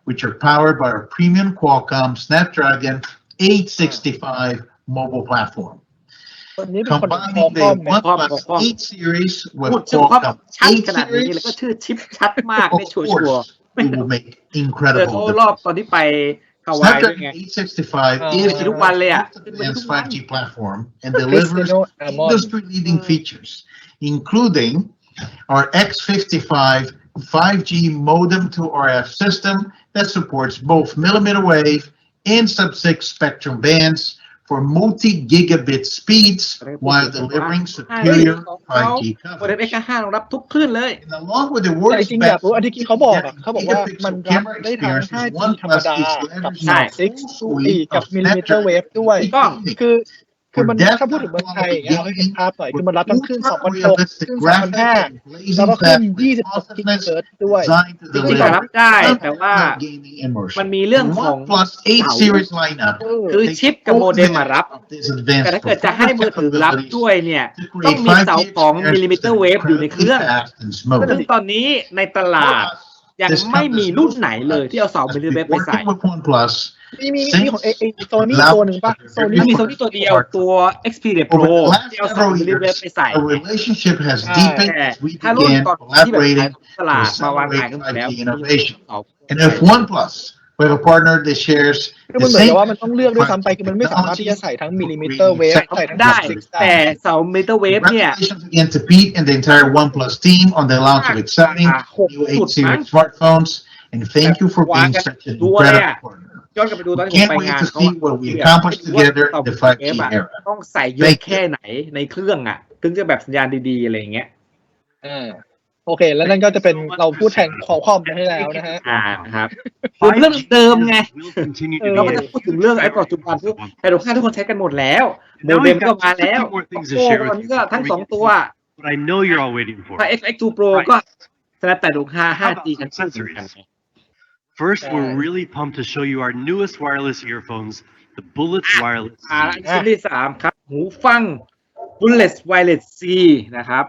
which are powered by our premium Qualcomm Snapdragon 865 mobile platform. ตอนนี้เป็นคนข Combining อ the ข้อมนะ OnePlus 8 series พู with ดชื่อความ Qualcomm ชัด 8 ขนาดนี้แล้วก็ series, ชื่อชิปชัดมาก of ไม่ชัวร์ course, we will make เจอ incredible เขารอบตอนที่ไปฮาวายด้วยไง Snapdragon 865 is the ทุกวันเลยอะ most advanced 5G platform and Cristiano delivers Ronaldo industry-leading features, including our X55 5G modem to RF system that supports both millimeter wave and sub-6 spectrum bands for multi-gigabit speeds while delivering superior 5G โมเด็ม coverage. X5 รองรับทุกคลื่นเลย And along with the แต่ world's จริงๆอยาก best รู้อันที่เขาบอกอะเขาบอกว่ามัน gigapixel รับ camera ได้ทั้ง experience, 5G ธรรม OnePlus ดา is กับ leveraging 6 กับ millimeter wave ด้วย ถูกต้อง คือมันถ้าพูดถึงเมืองไทยอย่างเงี้ยเราให้เห็นภาพหน่อยคือมันรับทั้งคลื่น 2,600 คลื่น 2,500 แล้วก็คลื่น 26 กิกะเฮิรตซ์ด้วย จริงๆรับได้แต่ว่ามันมีเรื่องของ OnePlus 8 series lineup คือชิปกับโมเด็มมารับ แต่ถ้าเกิดจะให้มือถือรับด้วยเนี่ยต้องมีเสาของมิลลิมิเตอร์เวฟอยู่ในเครื่องซึ่งตอนนี้ในตลาดยังไม่มีรุ่นไหนเลยที่เอาเสามิลลิเมตรไปใส่ มีของโซนี่ตัวหนึ่งป่ะโซนี่ มีโซนี่ตัวเดียวตัว Xperia Pro ที่เอาเสามิลลิเมตรไปใส่ Our relationship has deepened as we ถ้ารุ่น began ก่อนที่แบบขาย collaborating ตลา to ดมาวางขายกันหมด celebrate แล้ว 5G innovation. And if OnePlus, we have a partner that shares คือมัน the เหมือน same กับว่ามันต้องเลือกด้วยซ้ำไปคือมันไม่สามารถที่จะใส่ทั้งมิลลิมิเตอร์เวฟใส่ทั้ง ได้ 6 แต่เสามิลลิเมตรเวฟเนี่ย Congratulations again to Pete and the entire OnePlus team on the launch of exciting new 8 series smartphones. And thank you for being such an incredible partner. ย้อนกลับไปดูตอนที่ผม Can't ไป wait งาน to เขา see what we accomplished together in the 5G era. ต้องใส่เยอะแค่ไหนในเครื่องอ่ะถึงจะแบบสัญญาณดีๆอะไรอย่างเงี้ย โอเค แล้วนั่นก็จะเป็นเราพูดแทนขอความไปให้แล้วนะฮะ ครับคือเรื่องเดิมไง We'll continue to เรา be ก็จะพูดถึงเรื่องไอ้ปัจจุบันที่ไฮโดรค่าทุกคนใช้กันหมดแล้วโมเด็มก็มาแล้วโอ้ตอนนี้ก็ทั้ง2ตัว what I know you're all waiting for. ถ้า FX2 Pro ก็ Snapdragon 5G กัน First, we're really pumped to show you our newest wireless earphones, the Bullets Wireless C. ชิ้นที่3ครับหูฟัง Bullets Wireless C นะครับ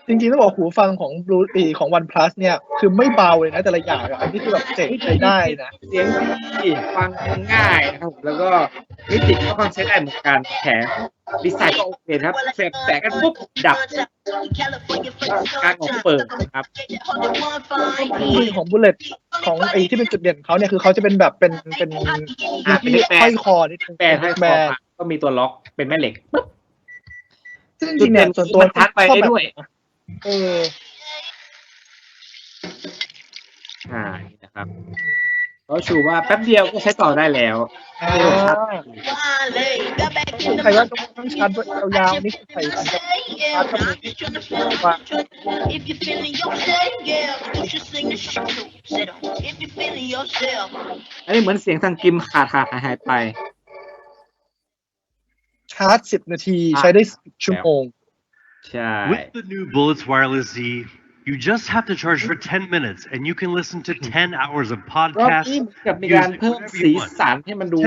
จริงๆต้องบอกหูฟังของ Blue ของ OnePlus เนี่ยคือไม่เบาเลยนะแต่ละอย่างอันนี้คือแบบเจ๋งใช้ได้นะเสียงดีฟังง่ายนะครับแล้วก็มิติก็ค่อนใช้ได้เหมือนกันแถมดีไซน์ก็โอเคครับเสียบแตะกันปุ๊บดับการออกเปิดนะครับของ Bullet ของไอ้ที่เป็นจุดเด่นของเขาเนี่ยคือเขาจะเป็นแบบเป็นที่ห้อยคอนิดนึง แบนให้คอมาก็มีตัวล็อกเป็นแม่เหล็กปุ๊บ ซึ่งจริงๆเนี่ยส่วนตัว ทัดไปได้ด้วยนะครับก็ชูว่าแป๊บเดียวก็ใช้ต่อได้แล้วใครว่าต้องชาร์จยาวๆนี่ใส่ชาร์จก็มีว่าอันนี้เหมือนเสียงทางกิมขาดหายไปชาร์จ10 นาทีใช้ได้10 ชั่วโมงใช่ With the new Bullets Wireless Z, you just have to charge for 10 minutes and you can listen to 10 hours of รอบ podcasts. นี้กับมีการเพิ่มสีสันให้มันดู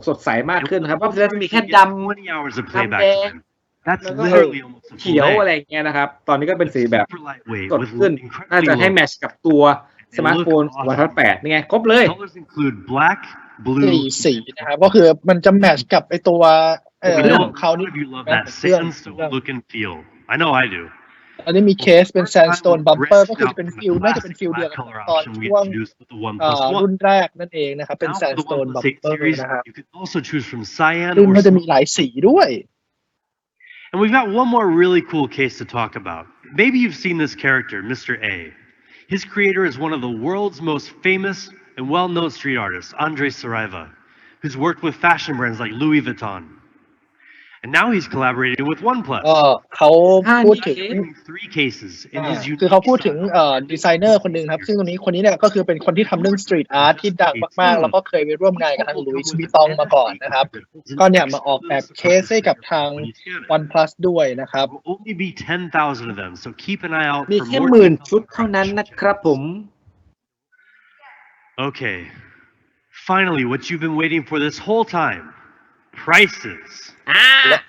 สดใสมากขึ้นครับรอบที่แล้วจะมีแค่ดำ 20 hours of playback time. That's literally almost a เขี full ยว day. อะไรอย่างเงี้ยนะครับตอนนี้ก็เป็นสีแบบ Super lightweight สด with ขึ้นน่าจะ incredibly ให้ low. แมทช์กับตัวสมาร์ทโฟนOnePlus 8นี่ไงครบเลย Colors include black, blue. สีนะครับก็คือมันจะแมทช์กับไอตัว We เรื่อง know ของ a เขา lot นี่ of you love that sandstone look and feel. I know I do. อันนี้มีเคสเป็น sandstone bumper ก็คือจะเป็นฟิลน่าจะเป็นฟิลเดียวกับตอนช่วงรุ่นแรกนั่นเองนะครับเป็น sandstone bumper นะครับ You can also choose from cyan ซึ่ง or มันจะมีหลายสีด้วย And we've got one more really cool case to talk about. Maybe you've seen this character, Mr. A. His creator is one of the world's most famous and well-known street artists, Andres Saraiva, who's worked with fashion brands like Louis Vuitton. And now he's collaborating with OnePlus. เขาพูดถึง Three cases in his คือเขาพูดถึงดีไซเนอร์คนหนึ่งครับซึ่งตรงนี้คนนี้เนี่ยก็คือเป็นคนที่ทำเรื่องสตรีทอาร์ตที่ดังมากๆแล้วก็เคยไปร่วมงานกับทางลุยส์วิตตองมาก่อนนะครับก็เนี่ยมาออกแบบเคสให้กับทาง OnePlus ด้วยนะครับ Will only be 10,000 of them, so keep an eye out มี for แค่ more. 10,000 ชุดเท่านั้นนะครับผม Okay. Finally, what you've been waiting for this whole time. Prices.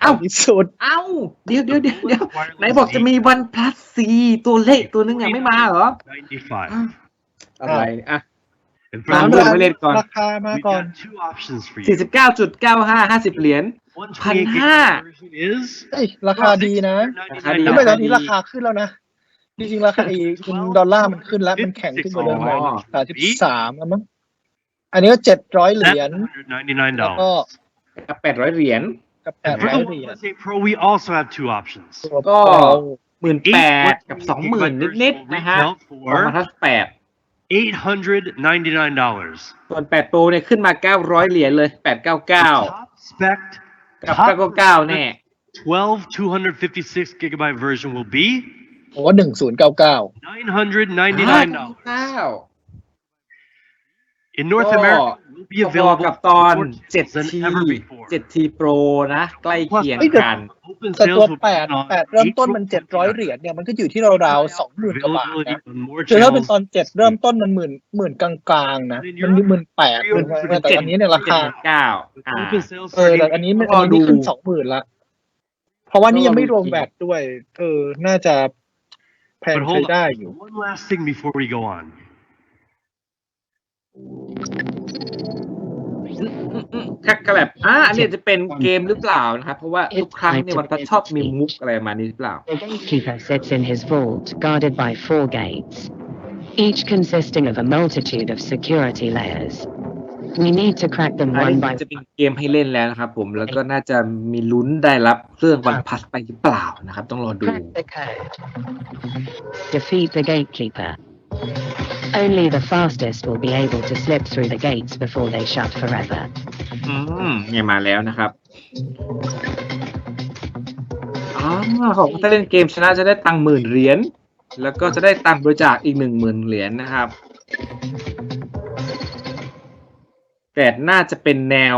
เอ้าที่สุดเดี๋ยวไหนบอกจะมี OnePlus 4ตัวเลขตัวนึงไม่มาเหรอ $95. อะไรAnd ตาม for เรื่องไว้เล่นก่อน ราคามา we've ก่อน got two options for you. 49.95 50 เหรียญ 128 gigabyte version is ราคาดีนะ ดี ไม่ตอนนี้ราคาขึ้นแล้วนะจริงๆราคาดอลลาร์มันขึ้นแล้วมันแข็งขึ้นกว่าเดิมหน่อย33แล้วมั้งอันนี้ก็700 เหรียญแล้วก็$799. กับ800 เหรียญกับ And for the 800 เหรียญ OnePlus 8 Pro, we also have two options. ก็ 18,000 กับ 20,000 นิดๆนะฮะOnePlus 8 $899. ส่วน8 Pro เนี่ยขึ้นมา900 เหรียญเลย 899 Top spec, กับ top 999 แน่ 12 256 gigabyte version will be โอ้1099 $999. In North ก็ America, it will be พอ available กับตอน for more than ever 7T before. 7T Pro นะใกล้เคียงกัน Open แต่ตัว sales will begin on 8เริ่มต้นมัน April 700 เหรียญเนี่ยมันก็อยู่ที่ราวๆ 20,000 กว่าบาท Availability นะ on more คือถ้าเป็น channels. ตอน7เริ่มต้นมันหมื่นกลางๆนะมัน18,000แต่อันนี้เนี่ยราคา Open sales แต่อันนี้ขึ้น 20,000 ละเพราะว่านี่ยังไม่รวมแวตด้วยน่าจะแพง But ใช้ hold ได้ on, อยู่ one last thing before we go on. ก็แบบอันนี้จะเป็นเกมหรือเปล่านะครับเพราะว่าทุกครั้งในวันพัชชอบมีมุกอะไรมานี้หรือเปล่า The gatekeeper sits in his vault, guarded by 4 gates, each consisting of a multitude of security layers. We need to crack them อัน one นี้ by จะเป็นเกมให้เล่นแล้วนะครับผมแล้วก็น่าจะมีลุ้นได้รับเครื่องวันพัชไปหรือเปล่านะครับต้องรอดู crack the code. Defeat the gatekeeper. Only the fastest will be able to slip through the gates before they shut forever. เนี่ยมาแล้วนะครับผมถ้าเล่นเกมชนะจะได้ตังค์10,000 เหรียญแล้วก็จะได้ตังค์บริจาคอีก 10,000 เหรียญนะครับแต่น่าจะเป็นแนว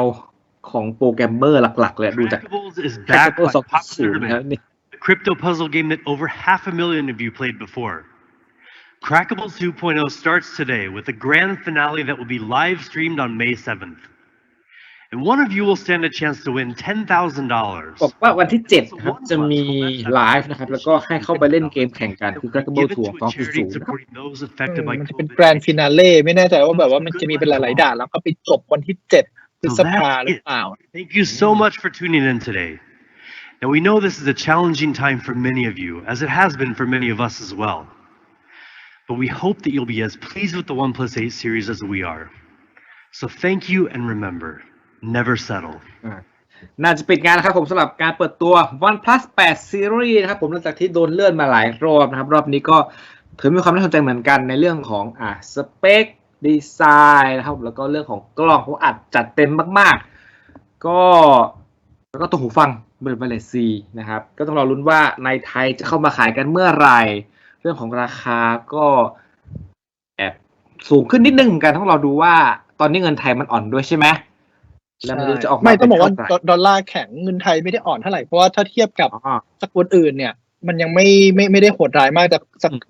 ของโปรแกรมเมอร์หลักๆเลยดูจาก Crackables is back by popular Crackables demand. The crypto puzzle game that over 500,000 of you played before. Crackables 2.0 starts today with a grand finale that will be live streamed on May 7th. And one of you will stand a chance to win $10,000. บอกว่าวันที่7นะครับจะมีไลฟ์นะครับแล้วก็ให้เข้าไปเล่นเกมแข่งกันคือ Crackable Tour 2.0 นะครับ มันจะเป็นแกรนด์ฟินาเล่ไม่แน่ใจว่าแบบว่ามันจะมีเป็นหลายๆด่านแล้วก็ไปจบวันที่7 พฤษภาหรือเปล่า Thank you so much for tuning in today. Now we know this is a challenging time for many of you, as it has been for many of us as well. But we hope that you'll be as pleased with the OnePlus 8 series as we are. So thank you and remember, never settle. น่าจะปิดงานนะครับผมสำหรับการเปิดตัว OnePlus 8 Series นะครับผมหลังจากที่โดนเลื่อนมาหลายรอบนะครับรอบนี้ก็ถือมีความน่าสนใจเหมือนกันในเรื่องของสเปคดีไซน์นะครับแล้วก็เรื่องของกล้องเขาอัดจัดเต็มมากๆก็แล้วก็ตัวหูฟังเบอร์เลซีนะครับก็ต้องรอลุ้นว่าในไทยจะเข้ามาขายกันเมื่อไหร่เรื่องของราคาก็แอบสูงขึ้นนิดนึงเหมือนกันต้องรอดูว่าตอนนี้เงินไทยมันอ่อนด้วยใช่ไหมแล้วไม่รู้จะออกมา ไม่ต้องบอกว่าดอลลาร์แข็งเงินไทยไม่ได้อ่อนเท่าไหร่เพราะว่าถ้าเทียบกับสกุลอื่นเนี่ยมันยังไม่ได้โหดร้ายมาก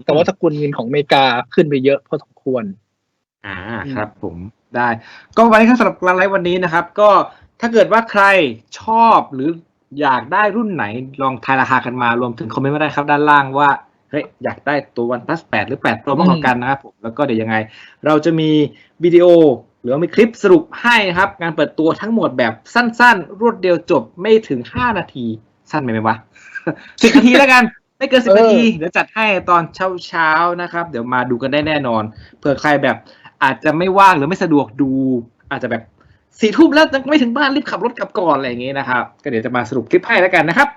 แต่ว่าสกุลเงินของอเมริกาขึ้นไปเยอะพอสมควรครับผมได้ก็วันนี้ครับสำหรับไลฟ์วันนี้นะครับก็ถ้าเกิดว่าใครชอบหรืออยากได้รุ่นไหนลองทายราคากันมารวมถึงคอมเมนต์มาได้ครับด้านล่างว่าเฮ้ยอยากได้ตัว OnePlus 8 หรือ 8 Pro มากกว่ากันนะครับผมแล้วก็เดี๋ยวยังไงเราจะมีวิดีโอหรือมีคลิปสรุปให้ครับงานเปิดตัวทั้งหมดแบบสั้นๆรวดเดียวจบไม่ถึง5นาทีสั้นไหมวะ 10 นาทีแล้วกันไม่เกิน10 นาทีเดี๋ยวจัดให้ตอนเช้าๆนะครับเดี๋ยวมาดูกันได้แน่นอนเผื่อใครแบบอาจจะไม่ว่างหรือไม่สะดวกดูอาจจะแบบ4 ทุ่มแล้วไม่ถึงบ้านรีบขับรถกลับก่อนอะไรอย่างงี้นะครับก็เดี๋ยวจะมาสรุปคลิปให้แล้วกันนะครับ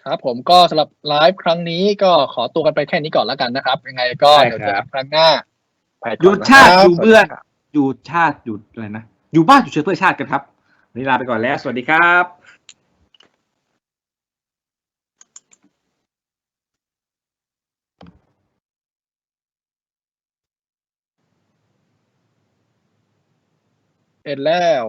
ครับผมก็สำหรับไลฟ์ครั้งนี้ก็ขอตัวกันไปแค่นี้ก่อนแล้วกันนะครับยังไงก็เดี๋ยวเจอกันครั้งหน้าหยุดชาติอยู่เบื่ออยู่ชาติหยุดอะไรนะอยู่บ้านอยู่เชื้อเพื่อชาติกันครับวันนี้ลาไปก่อนแล้วสวัสดีครับเอ็นแล้ว